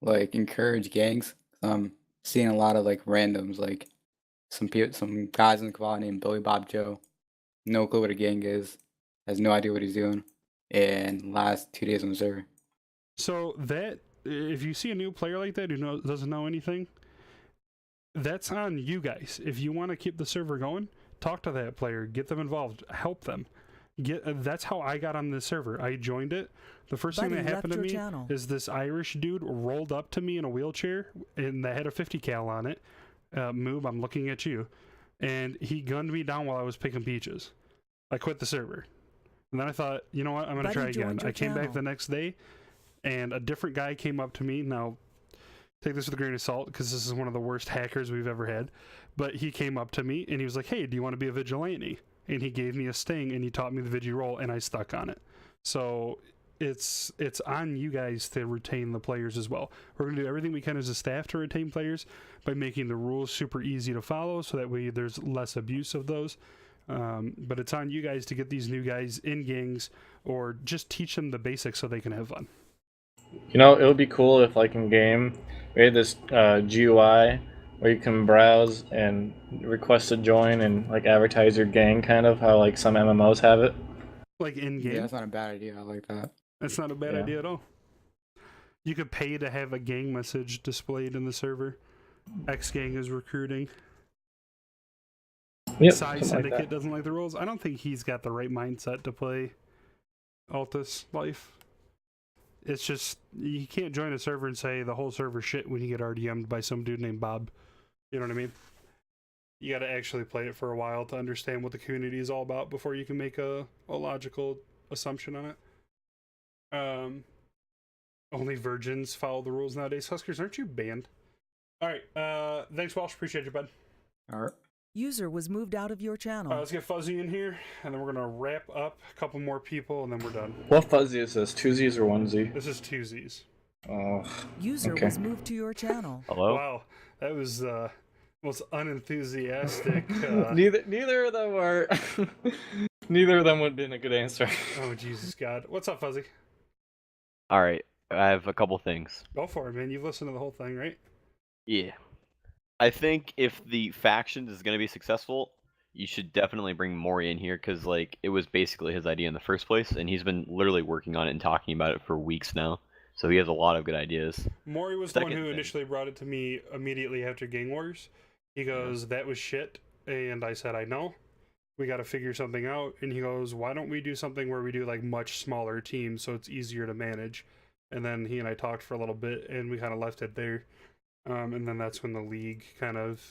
like encourage gangs? I'm seeing a lot of like randoms, like some guys in the Cabal named Billy Bob Joe. No clue what a gang is. Has no idea what he's doing. And last 2 days on the server. So that, if you see a new player like that who doesn't know anything, that's on you guys. If you want to keep the server going, talk to that player, get them involved, help them. That's how I got on this server. I joined it. The first thing Buddy that happened to left me your channel. is this Irish dude rolled up to me in a wheelchair and that had a 50 cal on it. Moob, I'm looking at you. And he gunned me down while I was picking peaches. I quit the server. And then I thought, you know what, I'm going to Buddy try again. joined your I came back channel. the next day and a different guy came up to me. Now, take this with a grain of salt because this is one of the worst hackers we've ever had. But he came up to me and he was like, hey, do you want to be a vigilante? And he gave me a sting and he taught me the Vigi roll and I stuck on it. So it's on you guys to retain the players as well. We're going to do everything we can as a staff to retain players by making the rules super easy to follow so that way there's less abuse of those. But it's on you guys to get these new guys in gangs or just teach them the basics so they can have fun. You know, it would be cool if, like, in game, we had this GUI where you can browse and request to join and, like, advertise your gang, kind of how, like, some MMOs have it. Like in game? Yeah, that's not a bad idea. I like that. That's not a bad idea at all. You could pay to have a gang message displayed in the server. X gang is recruiting. Yep, Psy something like Syndicate that. doesn't like the rules. I don't think he's got the right mindset to play Altus Life. It's just, you can't join a server and say the whole server shit when you get RDM'd by some dude named Bob. You know what I mean? You gotta actually play it for a while to understand what the community is all about before you can make a logical assumption on it. Only virgins follow the rules nowadays. Huskers, aren't you banned? Alright, thanks Walsh, appreciate you, bud. Alright. User was moved out of your channel. Let's get Fuzzy in here, and then we're gonna wrap up a couple more people, and then we're done. What fuzzy is this? 2Zs or 1Z? This is 2Zs. Oh, User okay. was moved to your channel. Wow, that was most unenthusiastic. Neither of them are. Neither of them would have been a good answer. Oh Jesus God! What's up, Fuzzy? All right, I have a couple things. Go for it, man. You've listened to the whole thing, right? Yeah. I think if the faction is going to be successful, you should definitely bring Mori in here because, like, it was basically his idea in the first place, and he's been literally working on it and talking about it for weeks now. So he has a lot of good ideas. Maury was the one Second who thing. initially brought it to me immediately after Gang Wars. He goes, that was shit, and I said, I know. We got to figure something out. And he goes, why don't we do something where we do, like, much smaller teams so it's easier to manage? And then he and I talked for a little bit, and we kind of left it there. and then that's when the league kind of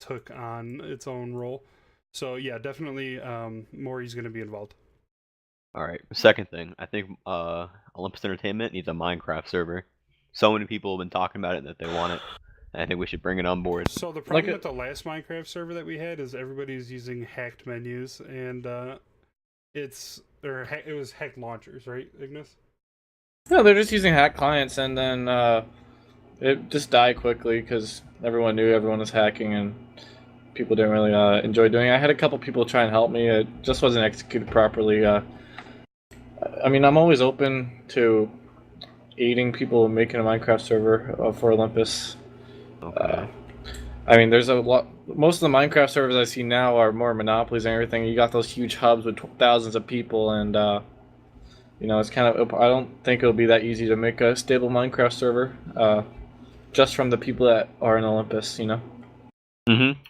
took on its own role. So yeah, definitely Maury's going to be involved. All right. Second thing, I think Olympus Entertainment needs a Minecraft server. So many people have been talking about it that they want it. And I think we should bring it on board. So the problem with the last Minecraft server that we had is everybody's using hacked menus, and it was hacked launchers, right, Ignis? No, they're just using hack clients, and then it just died quickly because everyone knew everyone was hacking, and people didn't really enjoy doing it. I had a couple people try and help me. It just wasn't executed properly. I mean, I'm always open to aiding people making a Minecraft server for Olympus. Okay. I mean, there's a lot. Most of the Minecraft servers I see now are more monopolies and everything. You got those huge hubs with thousands of people, and you know, it's kind of. I don't think it'll be that easy to make a stable Minecraft server, just from the people that are in Olympus. You know. Mm-hmm.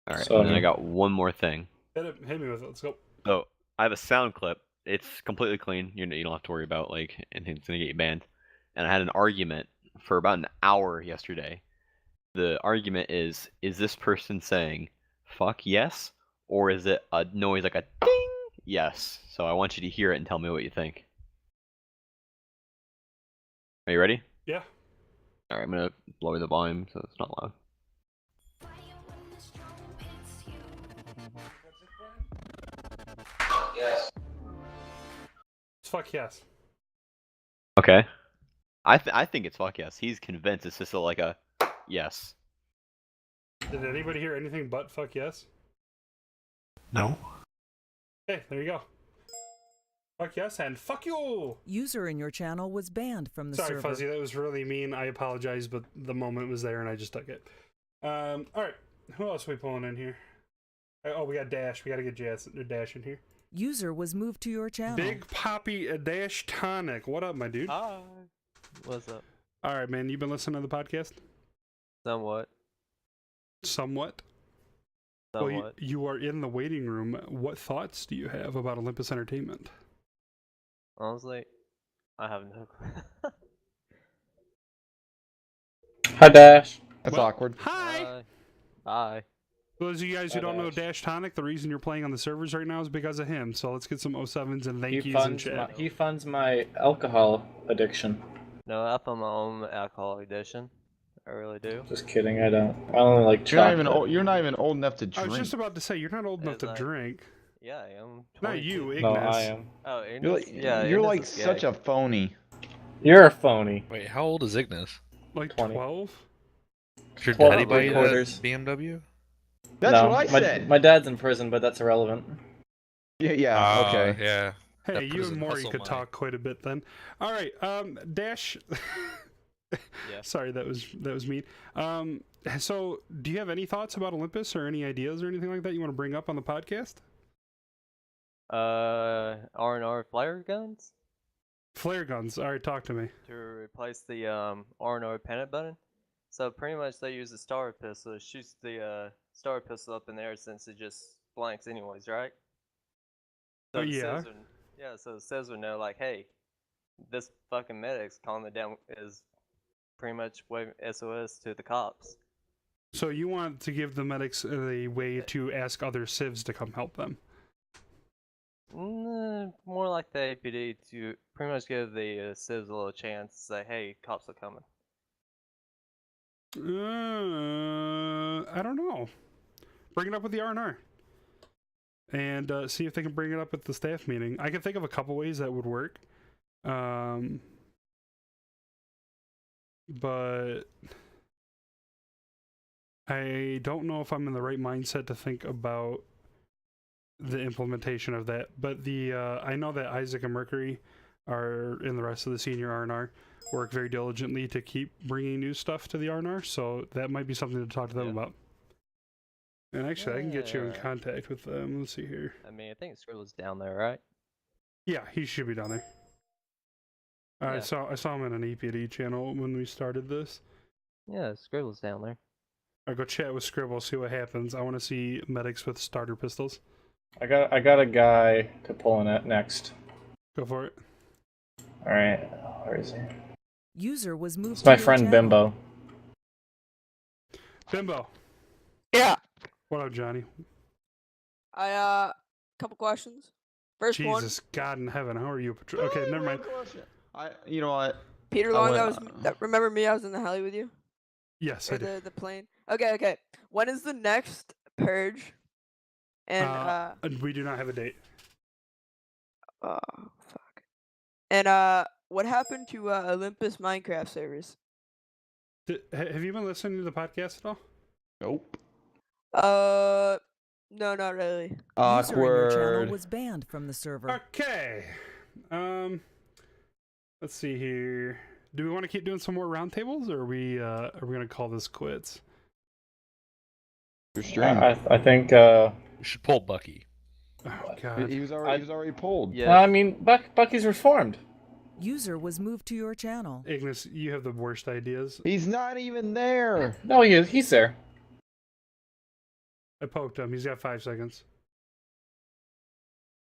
All right. So, and then I got one more thing. Hit me with it. Let's go. So I have a sound clip. It's completely clean. You don't have to worry about like anything that's gonna get you banned. And I had an argument for about an hour yesterday. The argument is this person saying "fuck yes" or is it a noise like a ding? Yes. So I want you to hear it and tell me what you think. Are you ready? Yeah. All right. I'm gonna lower the volume so it's not loud. Yes. It's fuck yes. Okay. I think it's fuck yes. He's convinced it's just like a yes. Did anybody hear anything but fuck yes? No. Hey, there you go. Fuck yes and fuck you! User in your channel was banned from the Sorry, server. Fuzzy, that was really mean. I apologize, but the moment was there and I just took it. Alright, who else are we pulling in here? Oh, we got Dash. We gotta get Dash in here. User was moved to your channel. Big Poppy Dash Tonic. What up, my dude? Hi. What's up? Alright, man, you been listening to the podcast? Somewhat. Somewhat? Somewhat. Well, you are in the waiting room. What thoughts do you have about Olympus Entertainment? Honestly, I have no clue. Hi, Dash. That's awkward. Hi. Hi. For those of you guys who don't know Dash Tonic, the reason you're playing on the servers right now is because of him. So let's get some 07s and thank yous in chat. He funds my alcohol addiction. No, I fund my own alcohol addiction. I really do. Just kidding. I don't. I only like You're not chocolate. even old. You're not even old enough to I drink. was just about to say, you're not old enough to drink. Yeah, I am. Not you, 22. Ignis. No, I am. Oh, Ignis? You're like, yeah, you're Ignis like is gay. such a phony. You're a phony. Wait, how old is Ignis? Like 20. 12? Did your 12 daddy buy you that quarters. BMW? That's No, what I said. My dad's in prison, but that's irrelevant. Yeah. Okay. Yeah. Hey, That you prison and Maury hustle could money. talk quite a bit then. All right, Dash. Sorry, that was mean. So, do you have any thoughts about Olympus or any ideas or anything like that you want to bring up on the podcast? R&R flare guns Flare guns. All right, talk to me. to replace the R&R panic button. So pretty much they use a star pistol. It shoots the star pistol up in the air since it just blanks anyways, right? So Oh, the yeah. civs would- yeah, so the civs would know like, hey, this fucking medic's calling it down is pretty much waving SOS to the cops. So you want to give the medics a way to ask other civs to come help them? More like the APD to pretty much give the civs a little chance to say, hey, cops are coming. I don't know. Bring it up with the R&R. And see if they can bring it up at the staff meeting. I can think of a couple ways that would work. But I don't know if I'm in the right mindset to think about the implementation of that. But I know that Isaac and Mercury and the rest of the senior R&R work very diligently to keep bringing new stuff to the R&R, so that might be something to talk to them about. And actually, I can get you in contact with them. Let's see here. I mean, I think Scribble's down there, right? Yeah, he should be down there. I saw him in an EPD channel when we started this. Yeah, Scribble's down there. I'll go chat with Scribble, see what happens. I want to see medics with starter pistols. I got a guy to pull in it next. Go for it. All right, where is he? User was moved It's to my your friend channel. Bimbo. Bimbo. Yeah. What up, Johnny? Couple questions. First one. Jesus, God in heaven, how are you? Okay, never mind. You know what? Peter I Long, went- remember me? I was in the heli with you. Yes, Or I do. the plane. Okay. When is the next purge? And We do not have a date. oh fuck. And what happened to Olympus Minecraft servers? Have you been listening to the podcast at all? Nope. No, not really. User in your channel Awkward. was banned from the server. Okay. Let's see here. Do we want to keep doing some more roundtables, or are we gonna call this quits? Your stream. I think we should pull Bucky. Oh God. He was already pulled. I mean, Bucky's reformed. User was moved to your channel. Ignis, you have the worst ideas. He's not even there. No, he is. He's there. I poked him. He's got 5 seconds.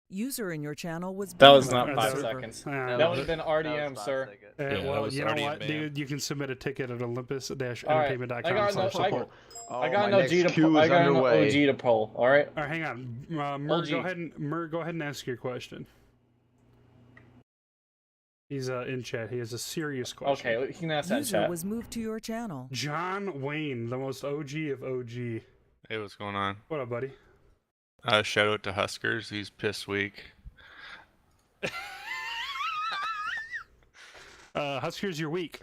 User in your channel was That banned was from not the 5 server. seconds. Yeah, That would have been RDM, sir. Well, you know what, dude? You can submit a ticket at olympus-entertainment.com. I got no, support. I got no G to pull. I got no OG to pull. All right. All right, hang on. Murr, go ahead and ask your question. He's in chat. He has a serious question. Okay, he can ask that in User chat. was moved to your channel. John Wayne, the most OG of OG. Hey, what's going on? What up, buddy? Shout out to Huskers. He's piss week. Huskers, you're weak.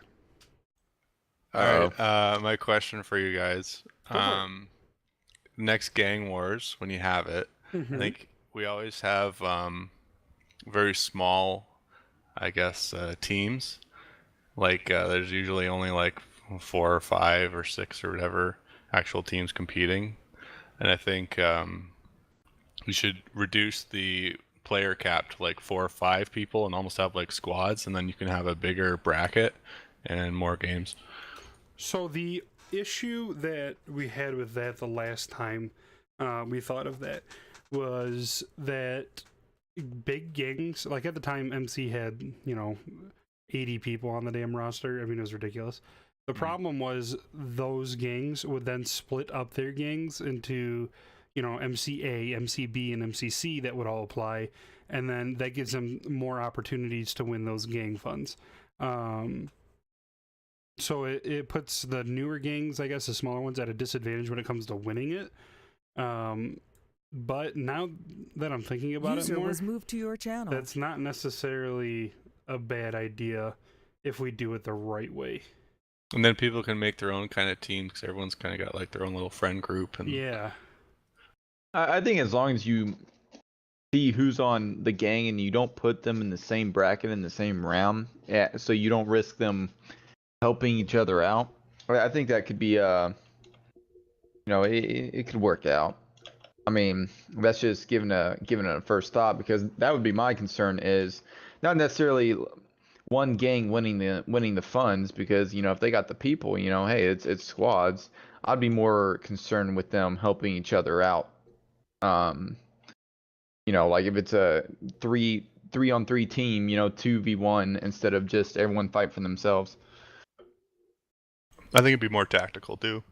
All right. My question for you guys. Go for it. Next Gang Wars, when you have it, Mhm. I think we always have very small, I guess, teams. Like there's usually only like 4 or 5 or 6 or whatever actual teams competing, and I think we should reduce the player cap to like 4 or 5 people and almost have like squads, and then you can have a bigger bracket and more games. So the issue that we had with that the last time we thought of that was that big gangs, like at the time MC had, 80 people on the damn roster. I mean, it was ridiculous. The problem was those gangs would then split up their gangs into, MCA, MCB, and MCC that would all apply, and then that gives them more opportunities to win those gang funds. So it puts the newer gangs, I guess, the smaller ones, at a disadvantage when it comes to winning it. But now that I'm thinking about User it more, was moved to your channel. that's not necessarily a bad idea if we do it the right way. And then people can make their own kind of team because everyone's kind of got like their own little friend group. And Yeah. I think as long as you see who's on the gang and you don't put them in the same bracket in the same round, so you don't risk them helping each other out. I think that could be it could work out. I mean, that's just giving it a first thought, because that would be my concern, is not necessarily one gang winning the funds, because if they got the people, hey, it's squads. I'd be more concerned with them helping each other out. Like if it's a 3-on-3 team, 2v1 instead of just everyone fight for themselves. I think it'd be more tactical too.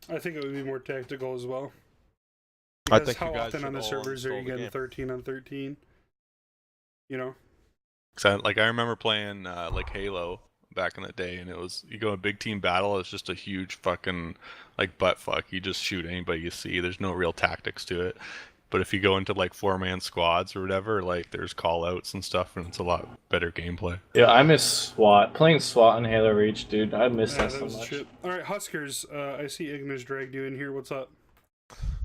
I think it would be more tactical as well. I Because think you how guys often should on the all servers are you install the getting game. 13 on 13? Cause I remember playing like Halo back in the day, and it was, you go in a big team battle, it's just a huge fucking like butt fuck. You just shoot anybody you see. There's no real tactics to it. But if you go into like 4-man squads or whatever, like there's call outs and stuff, and it's a lot better gameplay. Yeah, I miss SWAT. Playing SWAT on Halo Reach, dude. I miss that so was much. shit. All right, Huskers. I see Ignis dragged you in here. What's up?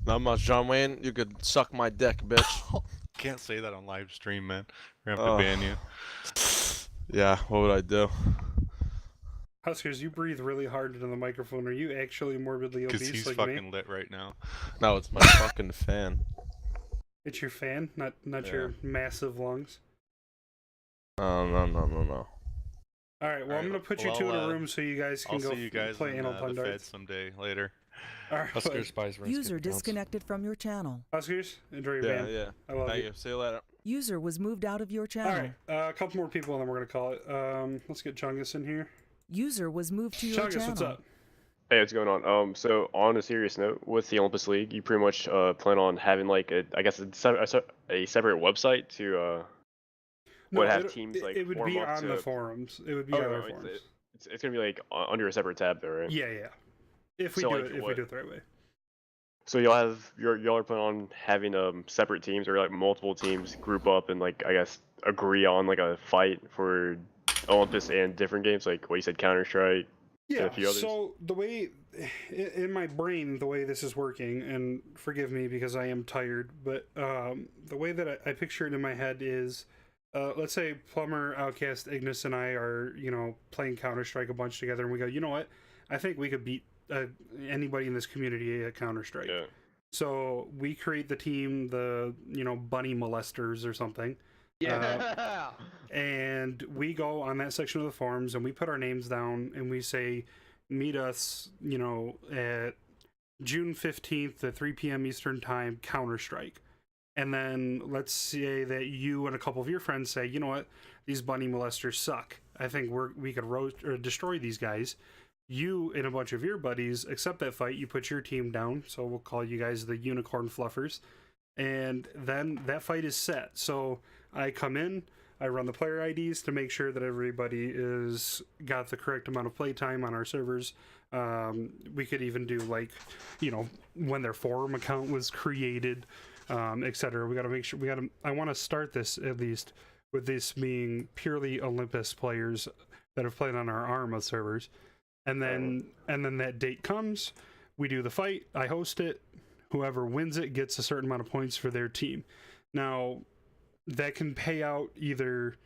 Not much, John Wayne. You could suck my dick, bitch. Can't say that on live stream, man. We're gonna have to ban you. Yeah, what would I do? Huskers, you breathe really hard into the microphone. Are you actually morbidly Because obese he's like fucking me? lit right now. No, it's my fucking fan. It's your fan, not Yeah. your massive lungs. No. All right, well, I'm gonna put you Well, two in a room so you guys can I'll go see you guys play in anal the pun Fed darts. someday later. All right, Huskers buys User disconnected from your channel. Huskers, enjoy your Yeah, band. yeah. I love Thank you. you. See you later. User was moved out of your All channel. right, a couple more people, and then we're gonna call it. Let's get Chungus in here. User was moved to your Chungus, channel. what's up? Hey, what's going on? So on a serious note, with the Olympus League, you pretty much plan on having like I guess a separate website to No, have teams like it would form be up on to... the forums. It would be Oh, on no, our it's, forums. it's gonna be like under a separate tab though, right? Yeah. If we So, do like, it, if we what- do it the right way. So y'all are planning on having separate teams or like multiple teams group up and like I guess agree on like a fight for Olympus and different games like what you said, Counter-Strike, and Yeah, a few others. so the way, in my brain, the way this is working, and forgive me because I am tired, but the way that I picture it in my head is, let's say Plumber, Outcast, Ignis, and I are, playing Counter-Strike a bunch together, and we go, you know what? I think we could beat anybody in this community at Counter-Strike. Yeah. So we create the team, the, bunny molesters or something. Yeah. And we go on that section of the forums and we put our names down and we say, meet us, at June 15th at 3 p.m. Eastern Time, Counter-Strike. And then let's say that you and a couple of your friends say, you know what, these bunny molesters suck. I think we could roast or destroy these guys. You and a bunch of your buddies accept that fight. You put your team down. So we'll call you guys the Unicorn Fluffers. And then that fight is set. So I come in, I run the player IDs to make sure that everybody is got the correct amount of playtime on our servers. We could even do when their forum account was created, etc. We got to make sure I want to start this at least with this being purely Olympus players that have played on our Arma servers, and then that date comes, we do the fight, I host it. Whoever wins it gets a certain amount of points for their team. Now, that can pay out either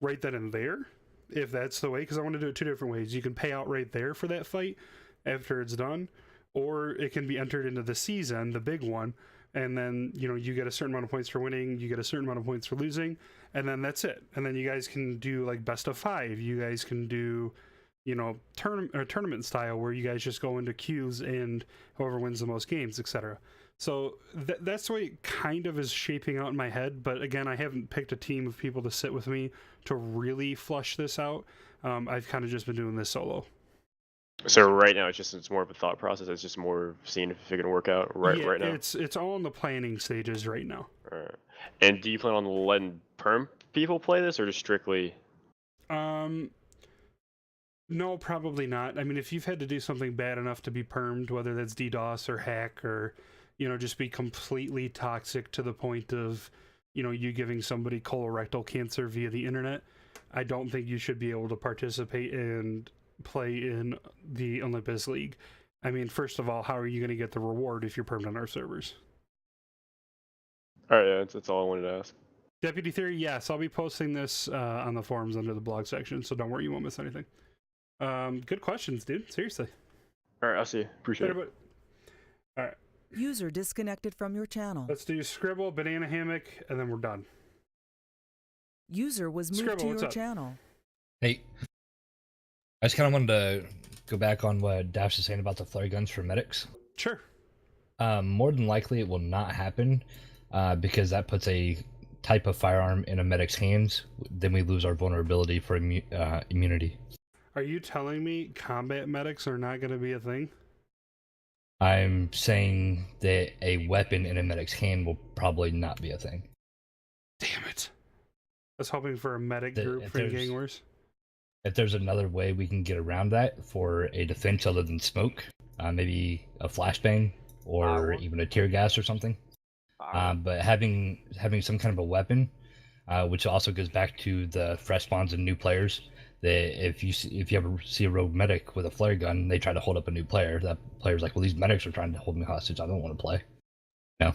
right then and there, if that's the way, because I want to do it two different ways. You can pay out right there for that fight after it's done, or it can be entered into the season, the big one, and then, you get a certain amount of points for winning, you get a certain amount of points for losing, and then that's it. And then you guys can do, like, best of 5. You guys can do, tournament style, where you guys just go into queues and whoever wins the most games, etc. So that's the way it kind of is shaping out in my head. But again, I haven't picked a team of people to sit with me to really flush this out. I've kind of just been doing this solo. So right now it's more of a thought process. It's just more seeing if it's gonna work out right now. It's all in the planning stages right now. Alright. And do you plan on letting perm people play this or just strictly? No, probably not. I mean, if you've had to do something bad enough to be permed, whether that's DDoS or hack or, just be completely toxic to the point of, you giving somebody colorectal cancer via the internet, I don't think you should be able to participate and play in the Olympus League. I mean, first of all, how are you going to get the reward if you're permed on our servers? Alright, yeah, that's all I wanted to ask. Deputy Theory, yes, I'll be posting this on the forums under the blog section, so don't worry, you won't miss anything. Good questions, dude. Seriously. All right, I'll see you. Appreciate it. All right. User disconnected from your channel. Let's do Scribble, Banana Hammock, and then we're done. User was moved Scribble, to what's your up? channel. Hey, I just kind of wanted to go back on what Dash was saying about the flare guns for medics. Sure. More than likely, it will not happen because that puts a type of firearm in a medic's hands. Then we lose our vulnerability for immunity. Are you telling me combat medics are not going to be a thing? I'm saying that a weapon in a medic's hand will probably not be a thing. Damn it. I was hoping for a medic group if for there's- Gang Wars. If there's another way we can get around that for a defense other than smoke, maybe a flashbang or even a tear gas or something. But having some kind of a weapon, which also goes back to the fresh spawns and new players, that if you ever see a rogue medic with a flare gun, they try to hold up a new player. That player's like, well, these medics are trying to hold me hostage. I don't want to play. No.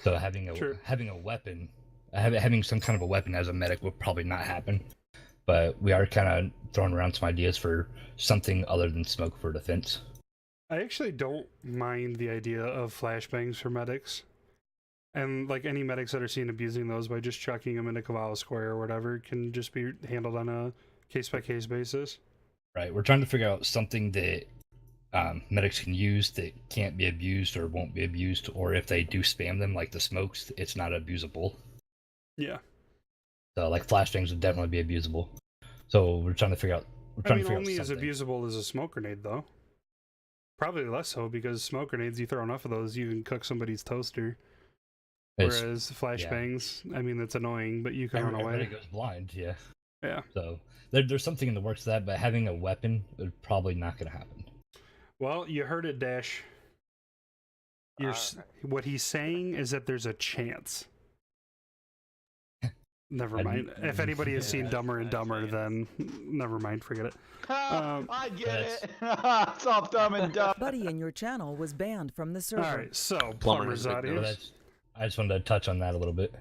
So having a weapon, having some kind of a weapon as a medic will probably not happen. But we are kind of throwing around some ideas for something other than smoke for defense. I actually don't mind the idea of flashbangs for medics. And like any medics that are seen abusing those by just chucking them into Cavallo Square or whatever can just be handled on a case-by-case basis. Right. We're trying to figure out something that medics can use that can't be abused or won't be abused, or if they do spam them like the smokes, it's not abusable. Yeah. So like flashbangs would definitely be abusable. So we're trying to figure out We're I trying mean, to figure only out as something. abusable as a smoke grenade, though. Probably less so, because smoke grenades, you throw enough of those, you can cook somebody's toaster. It's- Whereas flashbangs, I mean, that's annoying, but you can run Everybody away. goes blind, yeah. Yeah. So there's something in the works of that, but having a weapon is probably not going to happen. Well, you heard it, Dash. What he's saying is that there's a chance. Never mind. If anybody has seen Dumber and Dumber, then never mind. Forget it. I get it. Stop Dumb and Dumb. Buddy in your channel was banned from the server. All right, so Plumber's audios. I just wanted to touch on that a little bit.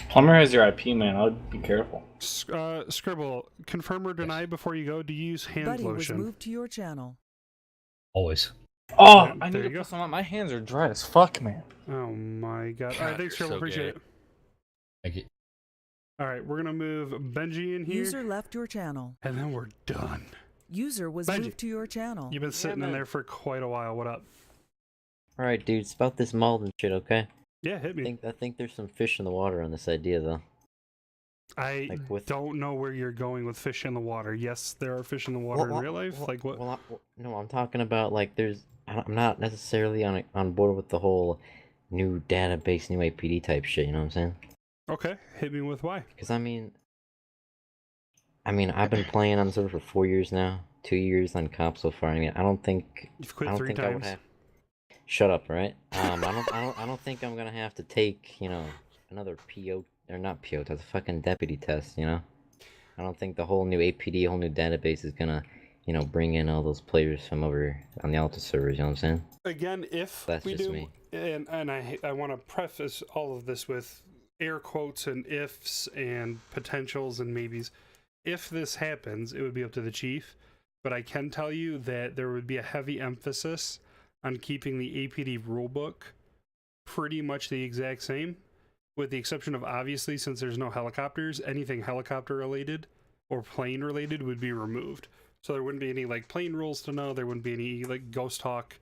Plumber has your IP, man. I would be careful. Scribble, confirm or deny before you go. Do you use hand Buddy was lotion? moved to your channel. Always. Oh, Yeah, I there need to you go. put some on. My hands are dry as fuck, man. Oh my god. All right, thanks, you're Scribble. so Appreciate gay. it. Thank you. All right, we're gonna move Benji in here, User left your channel. and then we're done. User was Benji, moved to your channel. You've been sitting in there for quite a while. What up? Alright, dude, it's about this Malden shit, okay? Yeah, hit me. I think there's some fish in the water on this idea, though. I Like with- don't know where you're going with fish in the water. Yes, there are fish in the water in real life. Like what? No, I'm talking about, like, I'm not necessarily on board with the whole new database, new APD type shit, you know what I'm saying? Okay, hit me with why. Because, I mean, I've been playing on the server for 4 years now, 2 years on COP so far. I mean, I don't think... You've quit I don't 3 think I would times. have... Shut up, right? I don't think I'm gonna have to take, another PO, or not PO test, a fucking deputy test, you know? I don't think the whole new APD, whole new database is gonna, bring in all those players from over on the Alta servers, you know what I'm saying? Again, if That's we just do, me. and I want to preface all of this with air quotes and ifs and potentials and maybes. If this happens, it would be up to the chief, but I can tell you that there would be a heavy emphasis on keeping the APD rulebook pretty much the exact same, with the exception of, obviously, since there's no helicopters, anything helicopter related or plane related would be removed. So there wouldn't be any like plane rules to know, there wouldn't be any like Ghost Hawk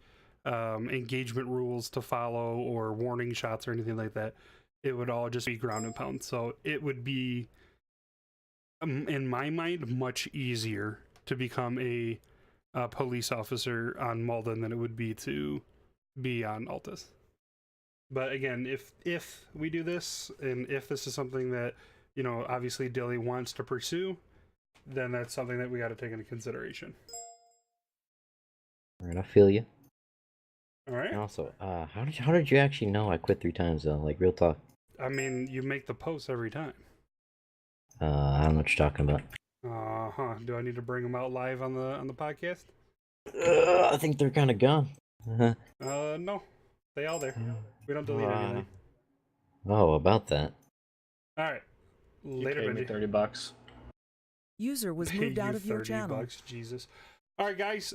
engagement rules to follow or warning shots or anything like that. It would all just be ground and pound. So it would be, in my mind, much easier to become a police officer on Malden than it would be to be on Altus. But again, if we do this, and if this is something that, obviously Dilly wants to pursue, then that's something that we got to take into consideration. Alright, I feel you. Alright. And also, how did you actually know I quit 3 times, though? Like, real talk. I mean, you make the posts every time. I don't know what you're talking about. Do I need to bring them out live on the podcast? I think they're kind of gone. No. They all there. We don't delete anything. Oh, about that. Alright. Later, You paid me Benji. $30. User was Pay moved you out of your channel. $30, Jesus. Alright, guys.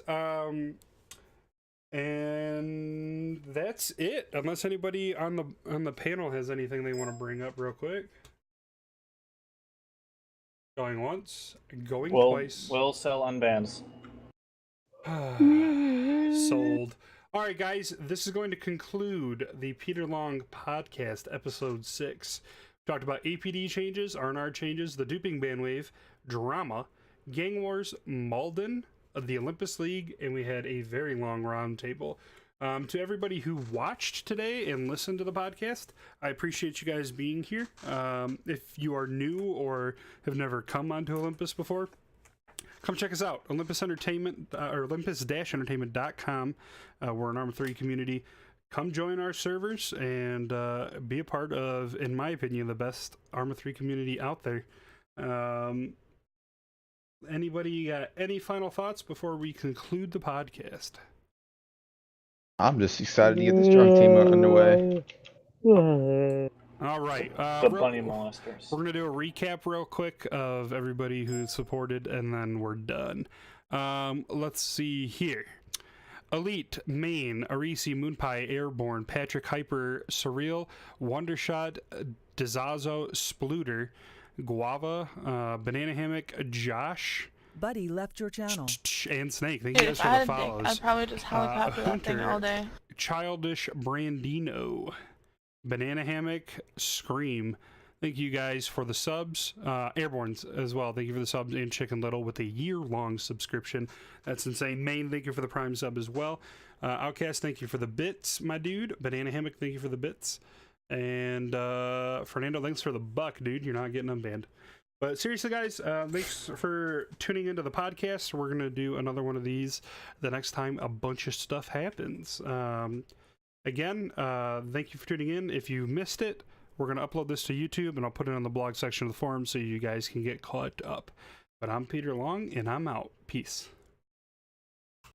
And that's it. Unless anybody on the panel has anything they want to bring up real quick. Going once, going twice. We'll sell unbans. Sold. All right, guys, this is going to conclude the Peter Long podcast, episode 6. We talked about APD changes, R&R changes, the duping ban wave, drama, gang wars, Malden, the Olympus League, and we had a very long round table. To everybody who watched today and listened to the podcast, I appreciate you guys being here. If you are new or have never come onto Olympus before, come check us out. Olympus Entertainment, or Olympus-entertainment.com. We're an Arma 3 community. Come join our servers and be a part of, in my opinion, the best Arma 3 community out there. Anybody got any final thoughts before we conclude the podcast? I'm just excited to get this drunk team underway. All right. The bunny molesters. We're going to do a recap real quick of everybody who supported, and then we're done. Let's see here. Elite, Maine, Arisi, Moonpie, Airborne, Patrick, Hyper, Surreal, Wondershot, Dezazo, Spluter, Guava, Banana Hammock, Josh, Buddy left your channel. and Snake. Thank Dude, you guys if for I the had a dick, follows. I'd probably just helicopter that thing all day. Childish Brandino, Banana Hammock, Scream, Thank you guys for the subs. Airborne's as well. Thank you for the subs, and Chicken Little with a year-long subscription. That's insane. Main, thank you for the Prime sub as well. Outcast, thank you for the bits, my dude. Banana Hammock, thank you for the bits. And Fernando, thanks for the buck, dude. You're not getting unbanned. But seriously, guys, thanks for tuning into the podcast. We're going to do another one of these the next time a bunch of stuff happens. Again, thank you for tuning in. If you missed it, we're going to upload this to YouTube, and I'll put it on the blog section of the forum so you guys can get caught up. But I'm Peter Long, and I'm out. Peace.